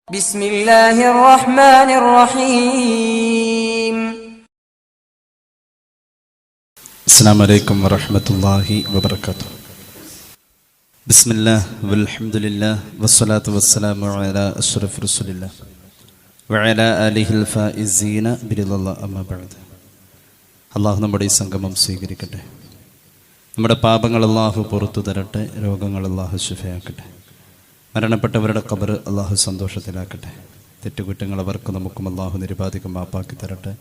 بسم الله الرحمن الرحيم. السلام عليكم ورحمة الله وبركاته. بسم الله والحمد لله والصلاة والسلام على أشرف رسول الله وعلى آله الفائزين برضا الله أما بعد. അള്ളാഹു നമ്മുടെ ഈ സംഗമം സ്വീകരിക്കട്ടെ. നമ്മുടെ പാപങ്ങൾ അള്ളാഹു പുറത്തു തരട്ടെ. രോഗങ്ങൾ അള്ളാഹു ശിഫയാക്കട്ടെ. മരണപ്പെട്ടവരുടെ ഖബർ അള്ളാഹു സന്തോഷത്തിലാക്കട്ടെ. തെറ്റുകുറ്റങ്ങൾ അവർക്കും നമുക്കും അള്ളാഹു നിരുപാധികം മാപ്പാക്കി തരട്ടെ.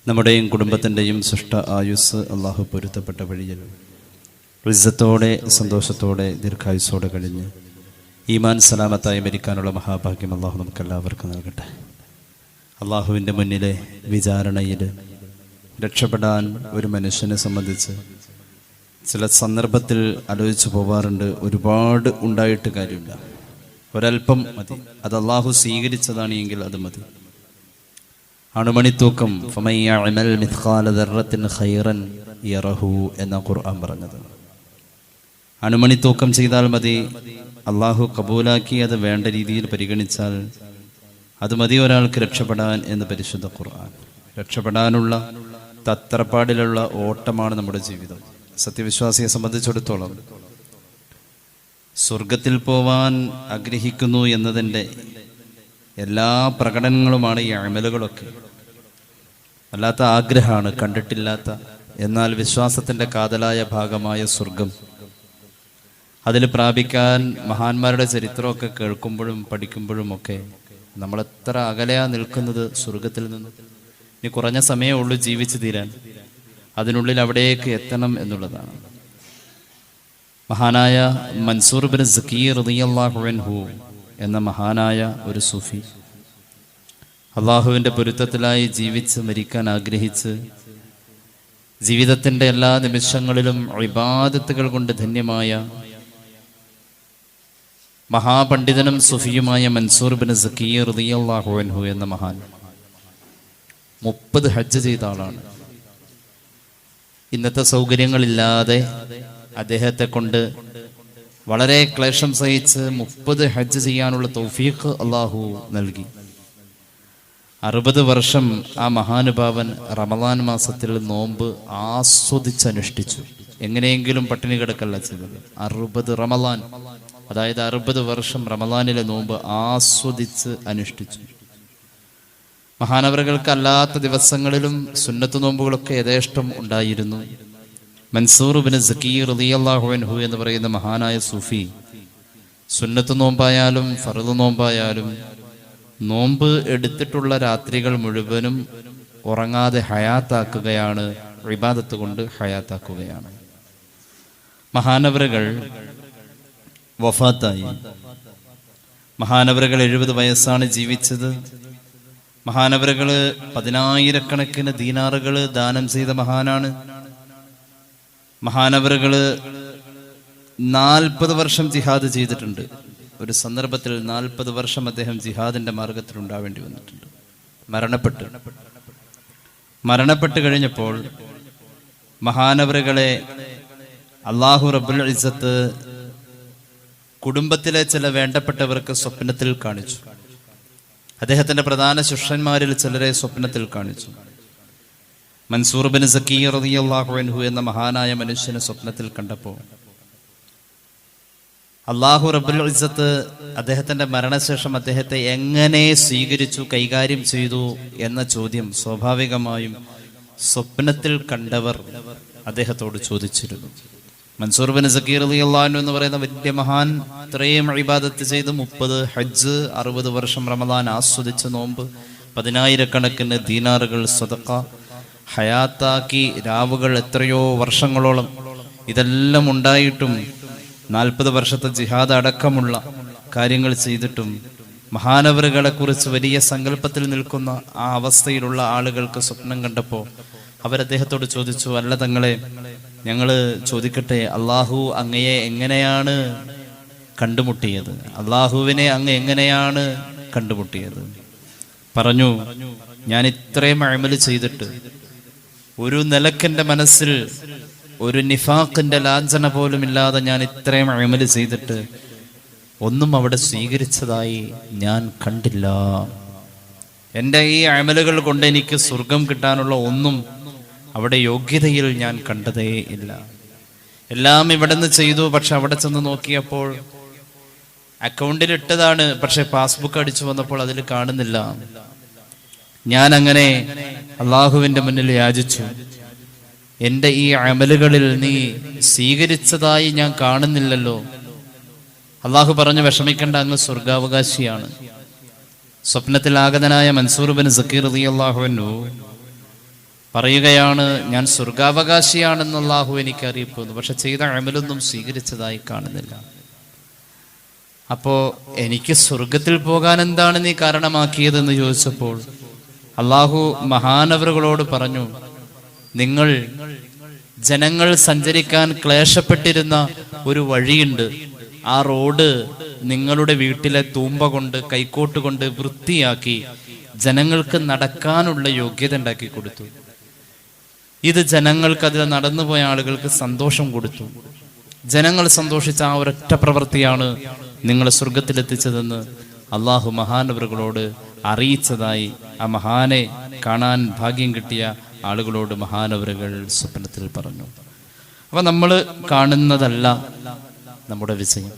നമ്മുടെയും കുടുംബത്തിൻ്റെയും സൃഷ്ട ആയുസ് അള്ളാഹു പൊരുത്തപ്പെട്ട വഴിയിൽ ഇസ്സത്തോടെ സന്തോഷത്തോടെ ദീർഘായുസോടെ കഴിഞ്ഞ് ഈമാൻ സലാമത്തായി മരിക്കാനുള്ള മഹാഭാഗ്യം അള്ളാഹു നമുക്കെല്ലാവർക്കും നൽകട്ടെ. അള്ളാഹുവിൻ്റെ മുന്നിലെ വിചാരണയിൽ രക്ഷപ്പെടാൻ ഒരു മനുഷ്യനെ സംബന്ധിച്ച് ചില സന്ദർഭത്തിൽ ആലോചിച്ച് പോവാറുണ്ട്. ഒരുപാട് ഉണ്ടായിട്ട് കാര്യമില്ല, ഒരൽപ്പം മതി. അത് അള്ളാഹു സ്വീകരിച്ചതാണ് എങ്കിൽ അത് മതി. അണുമണിത്തൂക്കം എന്ന ഖുർആൻ പറഞ്ഞത്. അണുമണിത്തൂക്കം ചെയ്താൽ മതി. അള്ളാഹു കബൂലാക്കി അത് വേണ്ട രീതിയിൽ പരിഗണിച്ചാൽ അത് മതി ഒരാൾക്ക് രക്ഷപ്പെടാൻ എന്ന് പരിശുദ്ധ ഖുർആൻ. രക്ഷപ്പെടാനുള്ള തത്രപ്പാടിലുള്ള ഓട്ടമാണ് നമ്മുടെ ജീവിതം. സത്യവിശ്വാസിയെ സംബന്ധിച്ചിടത്തോളം സ്വർഗത്തിൽ പോവാൻ ആഗ്രഹിക്കുന്നു എന്നതിൻ്റെ എല്ലാ പ്രകടനങ്ങളുമാണ് ഈ അമലുകളൊക്കെ. വല്ലാത്ത ആഗ്രഹമാണ്, കണ്ടിട്ടില്ലാത്ത എന്നാൽ വിശ്വാസത്തിൻ്റെ കാതലായ ഭാഗമായ സ്വർഗം. അതിൽ പ്രാപിക്കാൻ മഹാന്മാരുടെ ചരിത്രമൊക്കെ കേൾക്കുമ്പോഴും പഠിക്കുമ്പോഴും ഒക്കെ നമ്മളെത്ര അകലെയാ നിൽക്കുന്നത് സ്വർഗത്തിൽ നിന്ന്. ഇനി കുറഞ്ഞ സമയമേ ഉള്ളൂ ജീവിച്ചു തീരാൻ. അതിനുള്ളിൽ അവിടേക്ക് എത്തണം എന്നുള്ളതാണ്. മഹാനായ മൻസൂർ ബിൻ സക്കീർ റളിയല്ലാഹു അൻഹു എന്ന മഹാനായ ഒരു സൂഫി അള്ളാഹുവിൻ്റെ പൊരുത്തത്തിലായി ജീവിച്ച് മരിക്കാൻ ആഗ്രഹിച്ച് ജീവിതത്തിൻ്റെ എല്ലാ നിമിഷങ്ങളിലും ഇബാദത്തുകൾ കൊണ്ട് ധന്യമായ മഹാപണ്ഡിതനും സൂഫിയുമായ മൻസൂർ ബിൻ സക്കീർ റളിയല്ലാഹു അൻഹു എന്ന മഹാൻ 30 ഹജ്ജ് ചെയ്ത ആളാണ്. ഇന്നത്തെ സൗകര്യങ്ങളില്ലാതെ അദ്ദേഹത്തെ കൊണ്ട് വളരെ ക്ലേശം സഹിച്ച് 30 ഹജ്ജ് ചെയ്യാനുള്ള തൗഫീഖ് അള്ളാഹു നൽകി. 60 വർഷം ആ മഹാനുഭാവൻ റമദാൻ മാസത്തിൽ നോമ്പ് ആസ്വദിച്ചനുഷ്ഠിച്ചു. എങ്ങനെയെങ്കിലും പട്ടിണി കിടക്കല്ല ചെയ്തത്. 60 റമദാൻ, അതായത് 60 വർഷം റമദാനിലെ നോമ്പ് ആസ്വദിച്ച് അനുഷ്ഠിച്ചു. മഹാനവറുകൾക്ക് അല്ലാത്ത ദിവസങ്ങളിലും സുന്നത്ത് നോമ്പുകളൊക്കെ യഥേഷ്ടം ഉണ്ടായിരുന്നു. മൻസൂർ ബിൻ സക്കീർ റളിയല്ലാഹു അൻഹു എന്ന് പറയുന്ന മഹാനായ സൂഫി സുന്നത്ത് നോമ്പായാലും ഫർദ് നോമ്പായാലും നോമ്പ് എടുത്തിട്ടുള്ള രാത്രികൾ മുഴുവനും ഉറങ്ങാതെ ഹയാത്താക്കുകയാണ്, ഇബാദത്ത് കൊണ്ട് ഹയാത്താക്കുകയാണ്. മഹാനവറുകൾ വഫാത്തായി. മഹാനവറുകൾ 70 വയസ്സാണ് ജീവിച്ചത്. മഹാനവറുകള് 10,000 ദീനാറുകൾ ദാനം ചെയ്ത മഹാനാണ്. മഹാനവറുകള് 40 വർഷം ജിഹാദ് ചെയ്തിട്ടുണ്ട്. ഒരു സന്ദർഭത്തിൽ 40 വർഷം അദ്ദേഹം ജിഹാദിന്റെ മാർഗത്തിൽ ഉണ്ടാവേണ്ടി വന്നിട്ടുണ്ട്. മരണപ്പെട്ട് കഴിഞ്ഞപ്പോൾ മഹാനവറുകളെ അല്ലാഹു റബ്ബുൽ ഇസ്സത്ത് കുടുംബത്തിലെ ചില വേണ്ടപ്പെട്ടവർക്ക് സ്വപ്നത്തിൽ കാണിച്ചു. അദ്ദേഹത്തിന്റെ പ്രധാന ശിഷ്യന്മാരിൽ ചിലരെ സ്വപ്നത്തിൽ കാണിച്ചു. മൻസൂർ ബിൻ സക്കീർ റളിയല്ലാഹു അൻഹു എന്ന മഹാനായ മനുഷ്യനെ സ്വപ്നത്തിൽ കണ്ടപ്പോൾ അല്ലാഹു റബ്ബുൽ ഇസ്സത്ത് അദ്ദേഹത്തിന്റെ മരണശേഷം അദ്ദേഹത്തെ എങ്ങനെ സ്വീകരിച്ചു, കൈകാര്യം ചെയ്തു എന്ന ചോദ്യം സ്വാഭാവികമായും സ്വപ്നത്തിൽ കണ്ടവർ അദ്ദേഹത്തോട് ചോദിച്ചിരുന്നു. മൻസൂർ ബിൻ സക്കീർ റളിയല്ലാഹു അൻഹു എന്ന് പറയുന്ന വലിയ മഹാൻ ഇത്രയും ഇബാദത്ത് ചെയ്ത് 30 ഹജ്ജ്, 60 വർഷം റമദാൻ ആസ്വദിച്ച് നോമ്പ്, 10,000 ദീനാറുകൾ സദഖ, ഹയാത്താക്കി രാവുകൾ എത്രയോ വർഷങ്ങളോളം, ഇതെല്ലാം ഉണ്ടായിട്ടും 40 വർഷത്തെ ജിഹാദ് അടക്കമുള്ള കാര്യങ്ങൾ ചെയ്തിട്ടും മഹാനവറുകളെ കുറിച്ച് വലിയ സങ്കല്പത്തിൽ നിൽക്കുന്ന ആ അവസ്ഥയിലുള്ള ആളുകൾക്ക് സ്വപ്നം കണ്ടപ്പോൾ അവരദ്ദേഹത്തോട് ചോദിച്ചു, അല്ല തങ്ങളെ, ഞങ്ങള് ചോദിക്കട്ടെ, അള്ളാഹു അങ്ങയെ എങ്ങനെയാണ് കണ്ടുമുട്ടിയത്? അള്ളാഹുവിനെ അങ്ങ് എങ്ങനെയാണ് കണ്ടുമുട്ടിയത്? പറഞ്ഞു, ഞാൻ ഇത്രയും അമല് ചെയ്തിട്ട് ഒരു നിലക്കെന്റെ മനസ്സിൽ ഒരു നിഫാഖിന്റെ ലാഞ്ചന പോലും ഇല്ലാതെ ഞാൻ ഇത്രയും അമല് ചെയ്തിട്ട് ഒന്നും അവിടെ സ്വീകരിച്ചതായി ഞാൻ കണ്ടില്ല. എൻ്റെ ഈ അമലുകൾ കൊണ്ട് എനിക്ക് സ്വർഗം കിട്ടാനുള്ള ഒന്നും അവിടെ യോഗ്യതയിൽ ഞാൻ കണ്ടതേ ഇല്ല. എല്ലാം ഇവിടെ നിന്ന് ചെയ്തു, പക്ഷെ അവിടെ ചെന്ന് നോക്കിയപ്പോൾ അക്കൗണ്ടിൽ ഇട്ടതാണ്, പക്ഷെ പാസ്ബുക്ക് അടിച്ചു വന്നപ്പോൾ അതിൽ കാണുന്നില്ല. ഞാൻ അങ്ങനെ അള്ളാഹുവിൻ്റെ മുന്നിൽ യാചിച്ചു, എൻ്റെ ഈ അമലുകളിൽ നീ സ്വീകരിച്ചതായി ഞാൻ കാണുന്നില്ലല്ലോ. അള്ളാഹു പറഞ്ഞു, വിഷമിക്കേണ്ട, അങ്ങ് സ്വർഗാവകാശിയാണ്. സ്വപ്നത്തിൽ ആഗതനായ മൻസൂർ ബിൻ സക്കീർ റളിയല്ലാഹു അൻഹു പറയുകയാണ്, ഞാൻ സ്വർഗാവകാശിയാണെന്ന് അള്ളാഹു എനിക്ക് അറിയിപ്പ് തന്നു, പക്ഷെ ചെയ്ത അമലൊന്നും സ്വീകരിച്ചതായി കാണുന്നില്ല. അപ്പോ എനിക്ക് സ്വർഗത്തിൽ പോകാൻ എന്താണ് നീ കാരണമാക്കിയതെന്ന് ചോദിച്ചപ്പോൾ അള്ളാഹു മഹാനവറുകളോട് പറഞ്ഞു, നിങ്ങൾ ജനങ്ങൾ സഞ്ചരിക്കാൻ ക്ലേശപ്പെട്ടിരുന്ന ഒരു വഴിയുണ്ട്, ആ റോഡ് നിങ്ങളുടെ വീട്ടിലെ തൂമ്പ കൊണ്ട് കൈക്കോട്ട് കൊണ്ട് വൃത്തിയാക്കി ജനങ്ങൾക്ക് നടക്കാനുള്ള യോഗ്യത ഉണ്ടാക്കി കൊടുത്തു. ഇത് ജനങ്ങൾക്ക് അതിൽ നടന്നുപോയ ആളുകൾക്ക് സന്തോഷം കൊടുത്തു. ജനങ്ങൾ സന്തോഷിച്ച ആ ഒരൊറ്റ പ്രവൃത്തിയാണ് നിങ്ങളെ സ്വർഗത്തിലെത്തിച്ചതെന്ന് അള്ളാഹു മഹാനവറുകളോട് അറിയിച്ചതായി ആ മഹാനെ കാണാൻ ഭാഗ്യം കിട്ടിയ ആളുകളോട് മഹാനവറുകൾ സ്വപ്നത്തിൽ പറഞ്ഞു. അപ്പൊ നമ്മൾ കാണുന്നതല്ല നമ്മുടെ വിജയം.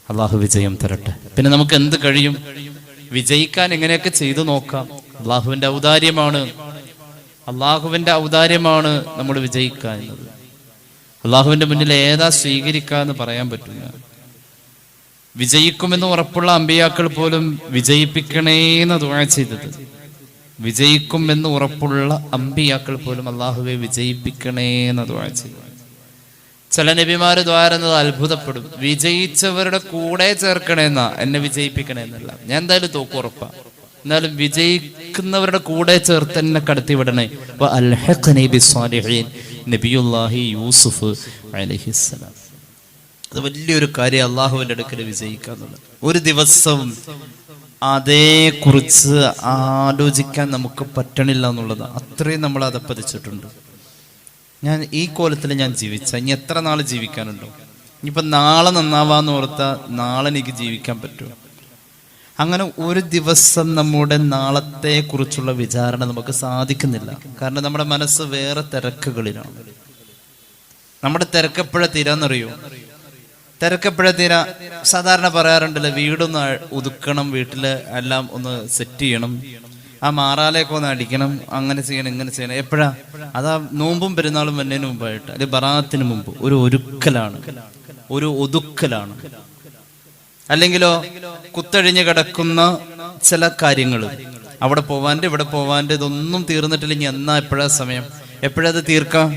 അള്ളാഹു വിജയം തരട്ടെ. പിന്നെ നമുക്ക് എന്ത് കഴിയും? വിജയിക്കാൻ എങ്ങനെയൊക്കെ ചെയ്തു നോക്കാം. അള്ളാഹുവിന്റെ ഔദാര്യമാണ് നമ്മൾ വിജയിക്കുക എന്നത്. അള്ളാഹുവിന്റെ മുന്നിൽ ഏതാ സ്വീകരിക്കാന്ന് പറയാൻ പറ്റില്ല. വിജയിക്കുമെന്ന് ഉറപ്പുള്ള അമ്പിയാക്കൾ പോലും വിജയിപ്പിക്കണേന്ന് ദുആ ചെയ്തത്. വിജയിക്കുമെന്ന് ഉറപ്പുള്ള അമ്പിയാക്കൾ പോലും അള്ളാഹുവെ വിജയിപ്പിക്കണേന്ന് ദുആ ചെയ്തത്. ചില നബിമാര് ദ്വാരുന്നത് അത്ഭുതപ്പെടും. വിജയിച്ചവരുടെ കൂടെ ചേർക്കണേന്നാ, എന്നെ വിജയിപ്പിക്കണേന്നല്ല. ഞാൻ എന്തായാലും തോക്കും ഉറപ്പാ, എന്നാലും വിജയിക്കുന്നവരുടെ കൂടെ ചേർത്ത് എന്നെ കടത്തി വിടണേ. നബിയുല്ലാഹി യൂസുഫ് അലൈഹിസ്സലാം. അത് വലിയൊരു കാര്യം, അള്ളാഹുവിന്റെ അടുക്കൽ വിജയിക്കാന്നുള്ളത്. ഒരു ദിവസം അതേക്കുറിച്ച് ആലോചിക്കാൻ നമുക്ക് പറ്റണില്ല എന്നുള്ളത്. അത്രയും നമ്മൾ അതപ്പതിച്ചിട്ടുണ്ട്. ഞാൻ ഈ കോലത്തിൽ ഞാൻ ജീവിച്ച ഇനി എത്ര നാൾ ജീവിക്കാനുണ്ടോ? ഇനിയിപ്പം നാളെ നന്നാവാന്ന് ഓർത്താൽ നാളെ എനിക്ക് ജീവിക്കാൻ പറ്റുമോ? അങ്ങനെ ഒരു ദിവസം നമ്മുടെ നാളത്തെ കുറിച്ചുള്ള വിചാരണ നമുക്ക് സാധിക്കുന്നില്ല. കാരണം നമ്മുടെ മനസ്സ് വേറെ തിരക്കുകളിലാണ്. നമ്മുടെ തിരക്കെപ്പോഴാ തീരാന്നറിയോ? തിരക്കെപ്പോഴാ തീരാ? സാധാരണ പറയാറുണ്ടല്ലോ, വീടൊന്ന് ഒതുക്കണം, വീട്ടില് എല്ലാം ഒന്ന് സെറ്റ് ചെയ്യണം, ആ മാറാലേക്ക് ഒന്ന് അടിക്കണം, അങ്ങനെ ചെയ്യണം, ഇങ്ങനെ ചെയ്യണം. എപ്പോഴാ? അതാ നോമ്പും പെരുന്നാളും വരുന്നതിന് മുമ്പായിട്ട്, അല്ലെങ്കിൽ ബറാത്തിന് മുമ്പ് ഒരു ഒതുക്കലാണ്. അല്ലെങ്കിലോ കുത്തഴിഞ്ഞ് കിടക്കുന്ന ചില കാര്യങ്ങൾ, അവിടെ പോവാൻ്റെ ഇവിടെ പോവാൻ്റെ, ഇതൊന്നും തീർന്നിട്ടില്ലെങ്കിൽ എന്നാ എപ്പോഴാ സമയം, എപ്പോഴത് തീർക്കാം?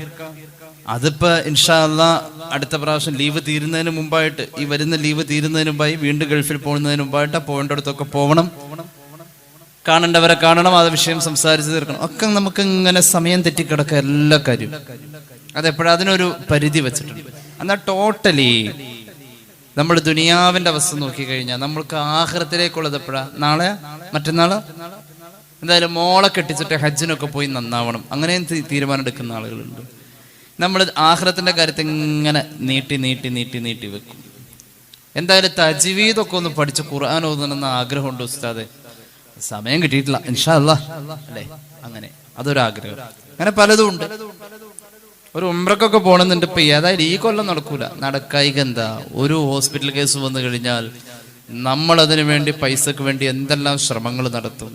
അതിപ്പോ ഇൻഷാ അല്ലാഹ് അടുത്ത പ്രാവശ്യം ലീവ് തീരുന്നതിന് മുമ്പായിട്ട്, ഈ വരുന്ന ലീവ് തീരുന്നതിന് മുമ്പായി, വീണ്ടും ഗൾഫിൽ പോകുന്നതിന് മുമ്പായിട്ട് പോകേണ്ടടത്തൊക്കെ പോകണം, കാണേണ്ടവരെ കാണണം, അത് വിഷയം സംസാരിച്ച് തീർക്കണം. ഒക്കെ നമുക്ക് ഇങ്ങനെ സമയം തെറ്റിക്കിടക്കുക എല്ലാ കാര്യവും. അതെപ്പോഴും അതിനൊരു പരിധി വെച്ചിട്ടുണ്ട്. എന്നാൽ ടോട്ടലി നമ്മൾ ദുനിയാവിന്റെ അവസ്ഥ നോക്കിക്കഴിഞ്ഞാൽ നമ്മൾക്ക് ആഖിറത്തിലേക്കുള്ളത് എപ്പോഴാ? നാളെ, മറ്റന്നാള്? എന്തായാലും മോളെ കെട്ടിച്ചിട്ട് ഹജ്ജിനൊക്കെ പോയി നന്നാവണം, അങ്ങനെയും തീരുമാനം എടുക്കുന്ന ആളുകളുണ്ട്. നമ്മൾ ആഖിറത്തിന്റെ കാര്യത്തിൽ ഇങ്ങനെ നീട്ടി വെക്കും. എന്തായാലും തജ്വീദൊക്കെ ഒന്ന് പഠിച്ച് ഖുർആൻ ഓതണമെന്ന് ആഗ്രഹമുണ്ട് ഉസ്താദെ, സമയം കിട്ടിയിട്ടില്ല, ഇൻഷാ അല്ലാഹ് അല്ലേ, അങ്ങനെ അതൊരാഗ്രഹം. അങ്ങനെ പലതും ഉണ്ട്. ഒരു ഉംറക്കൊക്കെ പോകണമെന്നുണ്ട്. ഇപ്പൊ അതായത് ഈ കൊല്ലം നടക്കൂല. നടക്കായിക എന്താ? ഒരു ഹോസ്പിറ്റൽ കേസ് വന്നു കഴിഞ്ഞാൽ നമ്മൾ അതിനു വേണ്ടി പൈസക്ക് വേണ്ടി എന്തെല്ലാം ശ്രമങ്ങൾ നടത്തും.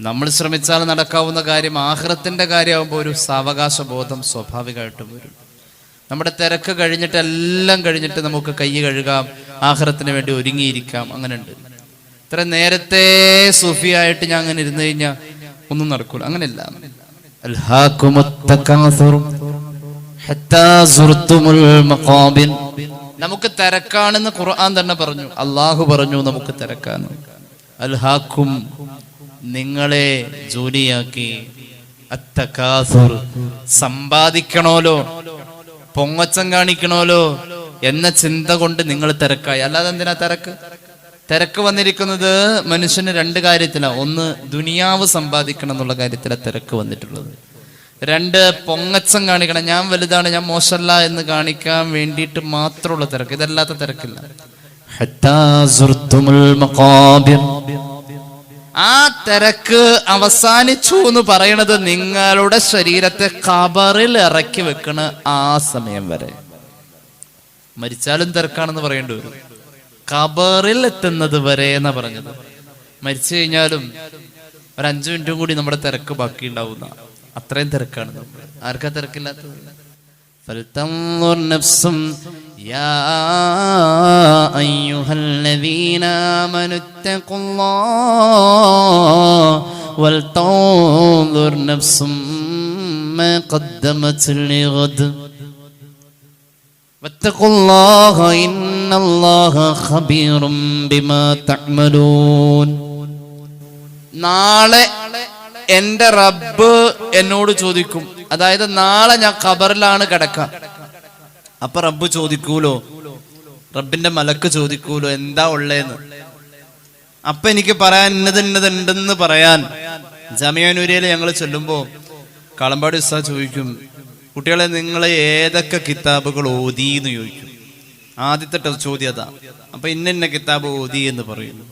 നമ്മൾ ശ്രമിച്ചാൽ നടക്കാവുന്ന കാര്യം ആഖിറത്തിന്റെ കാര്യമാകുമ്പോൾ ഒരു സാവകാശ ബോധം സ്വാഭാവികമായിട്ടും വരും. നമ്മുടെ തിരക്ക് കഴിഞ്ഞിട്ട് എല്ലാം കഴിഞ്ഞിട്ട് നമുക്ക് കൈ കഴുകാം, ആഖിറത്തിന് വേണ്ടി ഒരുങ്ങിയിരിക്കാം. അങ്ങനെ ഉണ്ട്. ഇത്ര നേരത്തെ സൂഫിയായിട്ട് ഞാൻ അങ്ങനെ ഇരുന്ന് കഴിഞ്ഞാൽ ഒന്നും നടക്കൂല. അങ്ങനെയല്ല. നമുക്ക് തിരക്കാണെന്ന് ഖുർആൻ തന്നെ പറഞ്ഞു, അള്ളാഹു പറഞ്ഞു നമുക്ക് തിരക്കാണ്. അൽഹാക്കും, നിങ്ങളെ ജോലിയാക്കി, അത്തകാസുർ, സമ്പാദിക്കണോലോ, പൊങ്ങച്ചം കാണിക്കണോലോ എന്ന ചിന്ത കൊണ്ട് നിങ്ങൾ തിരക്കായി. അല്ലാതെ എന്തിനാ തിരക്ക് വന്നിരിക്കുന്നത്? മനുഷ്യന് രണ്ട് കാര്യത്തിലാണ്. ഒന്ന്, ദുനിയാവ് സമ്പാദിക്കണം എന്നുള്ള കാര്യത്തിലാണ് തിരക്ക് വന്നിട്ടുള്ളത്. രണ്ട്, പൊങ്ങച്ചം കാണിക്കണം, ഞാൻ വലുതാണ്, ഞാൻ മോശമല്ല എന്ന് കാണിക്കാൻ വേണ്ടിയിട്ട് മാത്രമുള്ള തിരക്ക്. ഇതല്ലാത്ത തിരക്കില്ല. ഹത്താ സുർതുമുൽ മഖാബിർ. ആ തിരക്ക് അവസാനിച്ചു എന്ന് പറയണത് നിങ്ങളുടെ ശരീരത്തെ ഖബറിൽ ഇറക്കി വെക്കണ ആ സമയം വരെ. മരിച്ചാലും തിരക്കാണെന്ന് പറയേണ്ടി വരും. ഖബറിൽ എത്തുന്നത് വരെ എന്നാ പറഞ്ഞത്. മരിച്ചു കഴിഞ്ഞാലും ഒരു 5 മിനിറ്റും കൂടി നമ്മുടെ തിരക്ക് ബാക്കി ഉണ്ടാവുന്ന അത്രയും തിരക്കാണ് നമ്മൾ. ആർക്കാ തിരക്കില്ലാത്തത്? فلتنظر نفس يا أيها الذين آمنوا اتقوا الله ولتنظر نفس ما قدمت لغد واتقوا الله إن الله خبير بما تعملون. നാളെ എന്റെ റബ്ബ് എന്നോട് ചോദിക്കും. അതായത് നാളെ ഞാൻ ഖബറിലാണ് കിടക്കുക. അപ്പൊ റബ്ബ് ചോദിക്കൂലോ, റബ്ബിന്റെ മലക്ക് ചോദിക്കൂലോ എന്താ ഉള്ളേന്ന്. അപ്പൊ എനിക്ക് പറയാൻ ഇന്നതുണ്ടെന്ന് പറയാൻ ജമിഅനൂരിയയിൽ ഞങ്ങൾ ചൊല്ലുമ്പോ കളമ്പാടി ഉസ്താദ് ചോദിക്കും, കുട്ടികളെ നിങ്ങൾ ഏതൊക്കെ കിതാബുകൾ ഓതി എന്ന് ചോദിക്കും. ആദ്യത്തെ ചോദ്യം അതാ. അപ്പൊ ഇന്ന കിതാബ് ഓതി എന്ന് പറയുന്നു.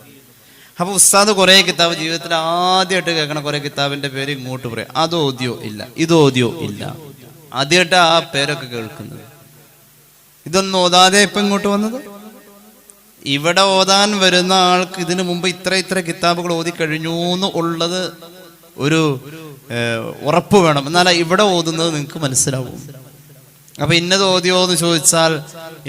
അപ്പൊ ഉസ്താദ് കുറെ കിതാബ് ജീവിതത്തിൽ ആദ്യമായിട്ട് കേൾക്കണ കുറെ കിതാബിന്റെ പേര് ഇങ്ങോട്ട് പറയാം. അത് ഓതിയോ ഇല്ല, ഇത് ഓതിയോ ഇല്ല. ആദ്യമായിട്ട് ആ പേരൊക്കെ കേൾക്കുന്നത്. ഇതൊന്നും ഓതാതെ ഇപ്പൊ ഇങ്ങോട്ട് വന്നത്. ഇവിടെ ഓതാൻ വരുന്ന ആൾക്ക് ഇതിനു മുമ്പ് ഇത്ര കിതാബുകൾ ഓതി കഴിഞ്ഞു എന്ന് ഉള്ളത് ഒരു ഉറപ്പ് വേണം. എന്നാലേ ഇവിടെ ഓതുന്നത് നിങ്ങൾക്ക് മനസ്സിലാവും. അപ്പൊ ഇന്നത് ഓതിയോ എന്ന് ചോദിച്ചാൽ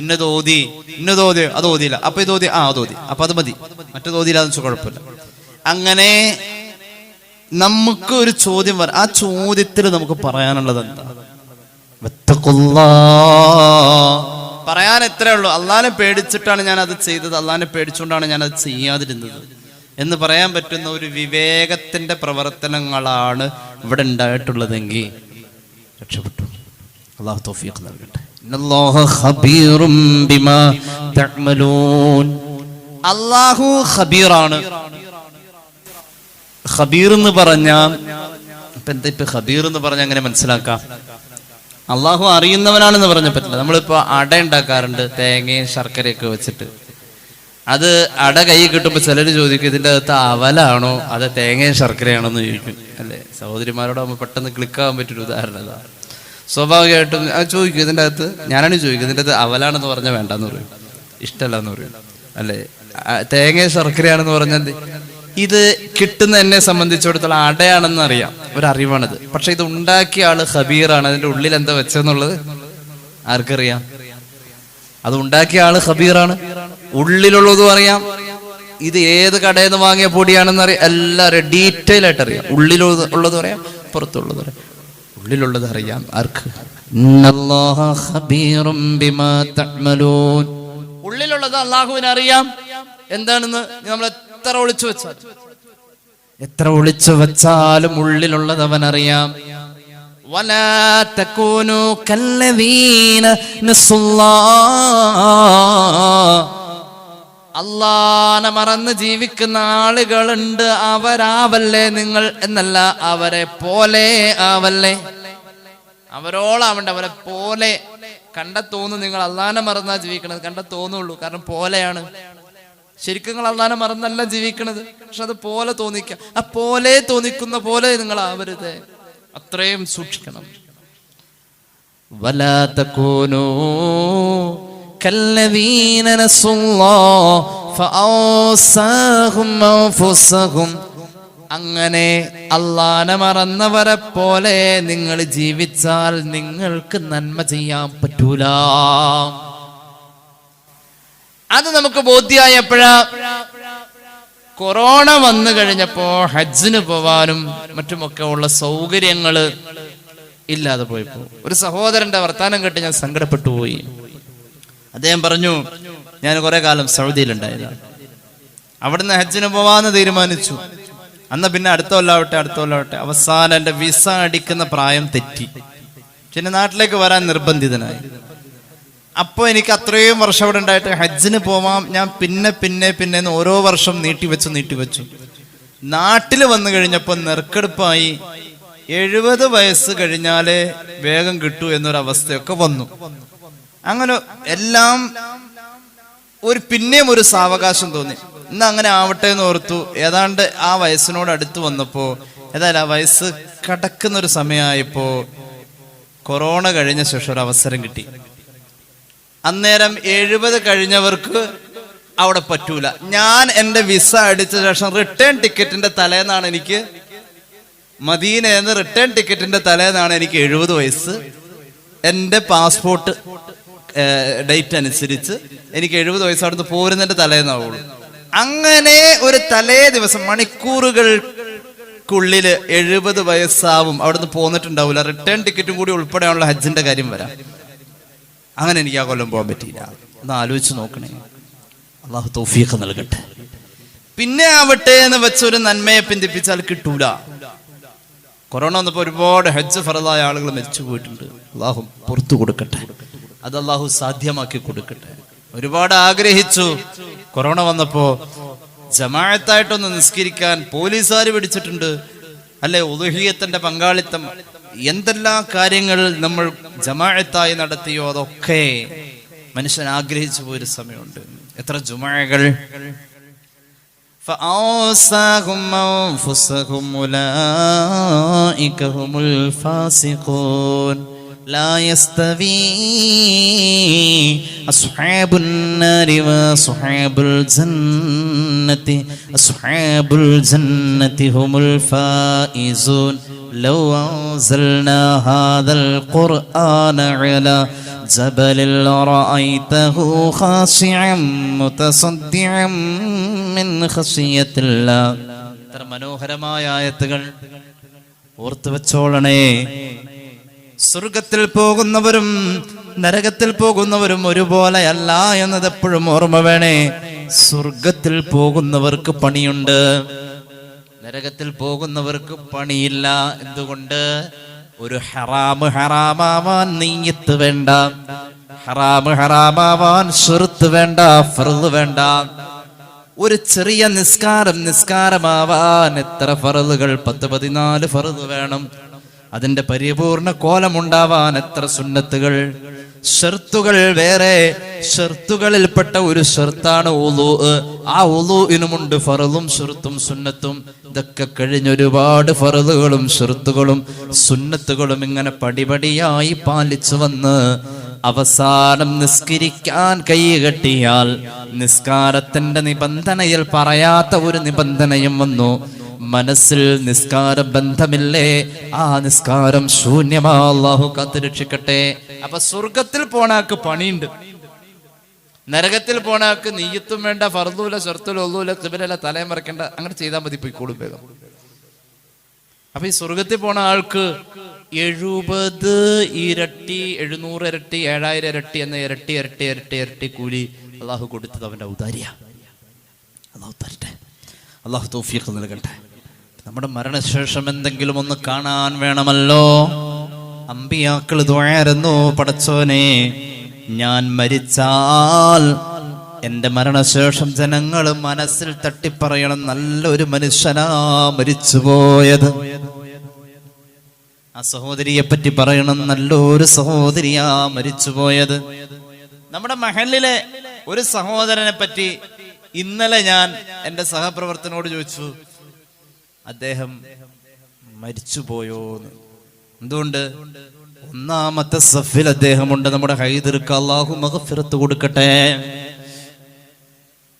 ഇന്നത് ഓതിയോ അത് ഓതിയില്ല. അപ്പൊ ഇത് ഓതി, അത് ഓതി, അപ്പൊ അത് മതി, മറ്റേത് ഓതിയില്ല എന്ന് വെച്ചാൽ കുഴപ്പമില്ല. അങ്ങനെ നമുക്ക് ഒരു ചോദ്യം വരും. ആ ചോദ്യത്തിൽ നമുക്ക് പറയാനുള്ളത് എന്താ? പറയാൻ എത്രേ ഉള്ളൂ. അള്ളാനെ പേടിച്ചിട്ടാണ് ഞാൻ അത് ചെയ്തത്, അള്ളാനെ പേടിച്ചുകൊണ്ടാണ് ഞാൻ അത് ചെയ്യാതിരുന്നത് എന്ന് പറയാൻ പറ്റുന്ന ഒരു വിവേകത്തിന്റെ പ്രവർത്തനങ്ങളാണ് ഇവിടെ ഉണ്ടായിട്ടുള്ളതെങ്കിൽ രക്ഷപ്പെട്ടു. അല്ലാഹു തൗഫീഖ് നൽകട്ടെ. ഇന്നല്ലാഹ ഖബീറും ബിമാ തഅമലൂൻ. അല്ലാഹു ഖബീറാണ്. ഖബീർ എന്ന് പറഞ്ഞാൽ ഇപ്പൊ ഖബീർ എന്ന് പറഞ്ഞാൽ അങ്ങനെ മനസ്സിലാക്കാം. അള്ളാഹു അറിയുന്നവനാണെന്ന് പറഞ്ഞ പറ്റില്ല. നമ്മളിപ്പോ അട ഉണ്ടാക്കാറുണ്ട് തേങ്ങയും ശർക്കരയൊക്കെ വെച്ചിട്ട്. അത് അട കൈ കിട്ടുമ്പോൾ ചിലർ ചോദിക്കും ഇതിൻ്റെ അകത്ത് അവലാണോ അത് തേങ്ങയും ശർക്കരയാണോ എന്ന് ചോദിക്കും. അല്ലെ, സഹോദരിമാരോടാകുമ്പോൾ പെട്ടെന്ന് ക്ലിക്കാകാൻ പറ്റൊരു ഉദാഹരണം അതാണ്. സ്വാഭാവികമായിട്ടും അത് ചോദിക്കും. ഇതിൻ്റെ അകത്ത് ഞാനാണ് ചോദിക്കും, ഇതിൻ്റെ അകത്ത് അവലാണെന്ന് പറഞ്ഞാൽ വേണ്ടെന്ന് പറയും, ഇഷ്ടമല്ല എന്ന് പറയും. അല്ലെ, തേങ്ങയും ശർക്കരയാണെന്ന് പറഞ്ഞാൽ ഇത് കിട്ടുന്ന എന്നെ സംബന്ധിച്ചിടത്തോളം അടയാണെന്ന് അറിയാം, ഒരറിവാണിത്. പക്ഷെ ഇത് ഉണ്ടാക്കിയ ആള് ഖബീറാണ്. അതിന്റെ ഉള്ളിൽ എന്താ വെച്ചെന്നുള്ളത് ആർക്കറിയാം? അത് ഉണ്ടാക്കിയ ആള് ഖബീറാണ്. ഉള്ളിലുള്ളതും അറിയാം, ഇത് ഏത് കടയിൽ നിന്ന് വാങ്ങിയ പൊടിയാണെന്ന് അറിയാം, എല്ലാവരും ഡീറ്റെയിൽ ആയിട്ട് അറിയാം. ഉള്ളിലുള്ളതും അറിയാം, പുറത്തുള്ളതും അറിയാം. ഉള്ളിലുള്ളത് അറിയാം ആർക്ക്? ഉള്ളിലുള്ളത് അള്ളാഹുവിന് അറിയാം എന്താണെന്ന്. നമ്മൾ എത്ര ഒളിച്ചു വെച്ചാലും ഉള്ളിലുള്ളത് അവൻ അറിയാം. വലാ തകൂനു കല്ലദീന നസുല്ലാഹ്. അല്ലാഹനെ മറന്ന് ജീവിക്കുന്ന ആളുകളുണ്ട്, അവരാവല്ലേ നിങ്ങൾ എന്നല്ല, അവരെ പോലെ ആവല്ലേ. അവരോളാവണ്ട, അവരെ പോലെ. കണ്ടെത്തോന്നു നിങ്ങൾ അല്ലാഹനെ മറന്നാ ജീവിക്കണത്, കണ്ടെത്തോന്നുള്ളൂ. കാരണം പോലെയാണ്. ശരിക്കും നിങ്ങൾ അല്ലാഹനെ മറന്നല്ല ജീവിക്കണത്, പക്ഷെ അത് പോലെ തോന്നിക്കാം. ആ പോലെ തോന്നിക്കുന്ന പോലെ നിങ്ങൾ ആവരുത്, അത്രയും സൂക്ഷിക്കണം. വലാ തകൂനൂ കല്ലദീന നസുല്ലാഹ് ഫഅൻസാഹും അൻഫുസഹും. അങ്ങനെ അല്ലാഹനെ മറന്നവരെ പോലെ നിങ്ങൾ ജീവിച്ചാൽ നിങ്ങൾക്ക് നന്മ ചെയ്യാൻ പറ്റൂല. അത് നമുക്ക് ബോധ്യമായപ്പോഴാ കൊറോണ വന്നു കഴിഞ്ഞപ്പോ ഹജ്ജിന് പോവാനും മറ്റുമൊക്കെ ഉള്ള സൗകര്യങ്ങള് ഇല്ലാതെ പോയപ്പോ ഒരു സഹോദരന്റെ വർത്താനം കേട്ട് ഞാൻ സങ്കടപ്പെട്ടു പോയി. അദ്ദേഹം പറഞ്ഞു, ഞാൻ കുറെ കാലം സൗദിയിലുണ്ടായിരുന്നു, അവിടുന്ന് ഹജ്ജിന് പോവാന്ന് തീരുമാനിച്ചു. അന്ന് പിന്നെ അടുത്ത കൊല്ലാവട്ടെ അവസാനം എന്റെ വിസ അടിക്കുന്ന പ്രായം തെറ്റി. പിന്നെ നാട്ടിലേക്ക് വരാൻ നിർബന്ധിതനായി. അപ്പൊ എനിക്ക് അത്രയും വർഷം അവിടെ ഉണ്ടായിട്ട് ഹജ്ജിന് പോവാം, ഞാൻ പിന്നെ ഓരോ വർഷം നീട്ടിവെച്ചു. നാട്ടിൽ വന്നു കഴിഞ്ഞപ്പോ നെറുക്കെടുപ്പായി. 70 വയസ്സ് കഴിഞ്ഞാലേ വേഗം കിട്ടൂ എന്നൊരവസ്ഥയൊക്കെ വന്നു. അങ്ങനെ എല്ലാം പിന്നെയും ഒരു സാവകാശം തോന്നി. ഇന്ന് അങ്ങനെ ആവട്ടെ എന്ന് ഓർത്തു. ഏതാണ്ട് ആ വയസ്സിനോട് അടുത്ത് വന്നപ്പോ, ഏതായാലും ആ വയസ്സ് കടക്കുന്ന ഒരു സമയമായപ്പോ കൊറോണ കഴിഞ്ഞ ശേഷം ഒരു അവസരം കിട്ടി. അന്നേരം 70 കഴിഞ്ഞവർക്ക് അവിടെ പറ്റൂല. ഞാൻ എൻ്റെ വിസ അടിച്ച ശേഷം റിട്ടേൺ ടിക്കറ്റിന്റെ തലേന്നാണ് എനിക്ക് മദീനയെന്ന് റിട്ടേൺ ടിക്കറ്റിന്റെ തലേന്നാണ് എനിക്ക് 70 വയസ്സ്. എൻ്റെ പാസ്പോർട്ട് ഡേറ്റ് അനുസരിച്ച് എനിക്ക് 70 വയസ്സ് അവിടുന്ന് പോരുന്നതിന്റെ തലേന്നാവുള്ളൂ. അങ്ങനെ ഒരു തലേ ദിവസം മണിക്കൂറുകൾക്കുള്ളില് 70 വയസ്സാവും. അവിടുന്ന് പോന്നിട്ടുണ്ടാവില്ല. റിട്ടേൺ ടിക്കറ്റും കൂടി ഉൾപ്പെടെയുള്ള ഹജ്ജിന്റെ കാര്യം വരാം. അങ്ങനെ എനിക്ക് ആ കൊല്ലം പോകാൻ പറ്റിയില്ല. ഒന്ന് ആലോചിച്ച് നോക്കണേ. അള്ളാഹു തൗഫീഖ് നൽകട്ടെ. പിന്നെ ആവട്ടെ എന്ന് വെച്ചൊരു നന്മയെ പിന്തിപ്പിച്ചാൽ കിട്ടൂല. കൊറോണ വന്നപ്പോൾ ഒരുപാട് ഹജ്ജ് ഫറദായ ആളുകൾ മരിച്ചു പോയിട്ടുണ്ട്. അള്ളാഹു പുറത്തു കൊടുക്കട്ടെ. അത് അള്ളാഹു സാധ്യമാക്കി കൊടുക്കട്ടെ. ഒരുപാട് ആഗ്രഹിച്ചു. കൊറോണ വന്നപ്പോ ജമാഅത്തായിട്ടൊന്ന് നിസ്കരിക്കാൻ പോലീസുകാർ പിടിച്ചിട്ടുണ്ട്. അല്ലെ, ഉളുഹിയ്യത്തിന്റെ പങ്കാളിത്തം, എന്തെല്ലാം കാര്യങ്ങൾ നമ്മൾ ജമാഅത്തായി നടത്തിയോ അതൊക്കെ മനുഷ്യൻ ആഗ്രഹിച്ചു പോയൊരു സമയമുണ്ട്. എത്ര ജുമാഅകൾ. فأوصاهم أنفسهم أولئك هم الفاسقون لا يستوي أصحاب النار وأصحاب الجنة أصحاب الجنة هم الفائزون لو أنزلنا هذا القرآن على جبل رأيته خاشعا متصدعا من خشية الله. ഇത്ര മനോഹരമായ ആയത്തുകൾ ഓർത്തു വെച്ചോളണേ. സ്വർഗത്തിൽ പോകുന്നവരും നരകത്തിൽ പോകുന്നവരും ഒരുപോലെയല്ല എന്നത് എപ്പോഴും ഓർമ്മ വേണേ. സ്വർഗത്തിൽ പോകുന്നവർക്ക് പണിയുണ്ട്, നരകത്തിൽ പോകുന്നവർക്ക് പണിയില്ല. എന്തുകൊണ്ട്? ഒരു ഹറാമാവാൻ നീയത്ത് വേണ്ട, ഹറാമാവാൻ ശുർത്ത് വേണ്ട, ഫർള് വേണ്ട. ഒരു ചെറിയ നിസ്കാരമാവാൻ എത്ര ഫർളുകൾ? 10-14 ഫർള് വേണം. അതിന്റെ പരിപൂർണ കോലമുണ്ടാവാൻ എത്ര സുന്നത്തുകൾ, ഷർത്തുകൾ വേറെ. ഷർത്തുകളിൽപ്പെട്ട ഒരു ഷർത്താണ് ഉളൂ. ആ ഉളൂഇനുമുണ്ട് ഫർളും ഷർത്തും സുന്നത്തും. ഇതൊക്കെ കഴിഞ്ഞൊരുപാട് ഫർളുകളും ഷർത്തുകളും സുന്നത്തുകളും ഇങ്ങനെ പടിപടിയായി പാലിച്ചു വന്ന് അവസാനം നിസ്കരിക്കാൻ കൈകെട്ടിയാൽ നിസ്കാരത്തിന്റെ നിബന്ധനയിൽ പറയാത്ത ഒരു നിബന്ധനയും വന്നു. മനസ്സിൽ നിസ്കാര ബന്ധമില്ലേ, ആ നിസ്കാരം ശൂന്യമാ. അല്ലാഹു കാത്തുരക്ഷിക്കട്ടെ. അപ്പൊ സ്വർഗത്തിൽ പോണാക്ക് പണിയുണ്ട്, നരകത്തിൽ പോണാക്ക് നീയത്തും വേണ്ട, ഫർദൂല ഷർത്തുല ഒള്ളൂല ഖിബലല തലയും മറക്കണ്ട, അങ്ങനെ ചെയ്താൽ മതി, പോയിക്കോളും വേഗം. അപ്പൊ ഈ സ്വർഗത്തിൽ പോണ ആൾക്ക് 70 ഇരട്ടി, 700 ഇരട്ടി, 7000 ഇരട്ടി എന്ന ഇരട്ടി ഇരട്ടി ഇരട്ടി ഇരട്ടി കൂലി അള്ളാഹു കൊടുത്തത് അവന്റെ ഔദാര്യ. അള്ളാഹു തരട്ടെ, അള്ളാഹു തൗഫീഖ് നൽകട്ടെ. നമ്മുടെ മരണശേഷം എന്തെങ്കിലും ഒന്ന് കാണാൻ വേണമല്ലോ. അമ്പിയാക്കൾ ദുആയിരുന്നു, പടച്ചോനെ ഞാൻ മരിച്ചാൽ എന്റെ മരണശേഷം ജനങ്ങൾ മനസ്സിൽ തട്ടിപ്പറയണം, നല്ലൊരു മനുഷ്യനാ മരിച്ചുപോയത്. ആ സഹോദരിയെ പറ്റി പറയണം, നല്ലൊരു സഹോദരിയാ മരിച്ചുപോയത്. നമ്മുടെ മഹല്ലിലെ ഒരു സഹോദരനെ പറ്റി ഇന്നലെ ഞാൻ എന്റെ സഹപ്രവർത്തനോട് ചോദിച്ചു, അദ്ദേഹം മരിച്ചുപോയോന്ന്. എന്തുകൊണ്ട്? ഒന്നാമത്തെ സഫിൽ അദ്ദേഹമുണ്ട്. നമ്മുടെ ഹൈദർക്ക് അല്ലാഹു മഗ്ഫിറത്ത് കൊടുക്കട്ടെ.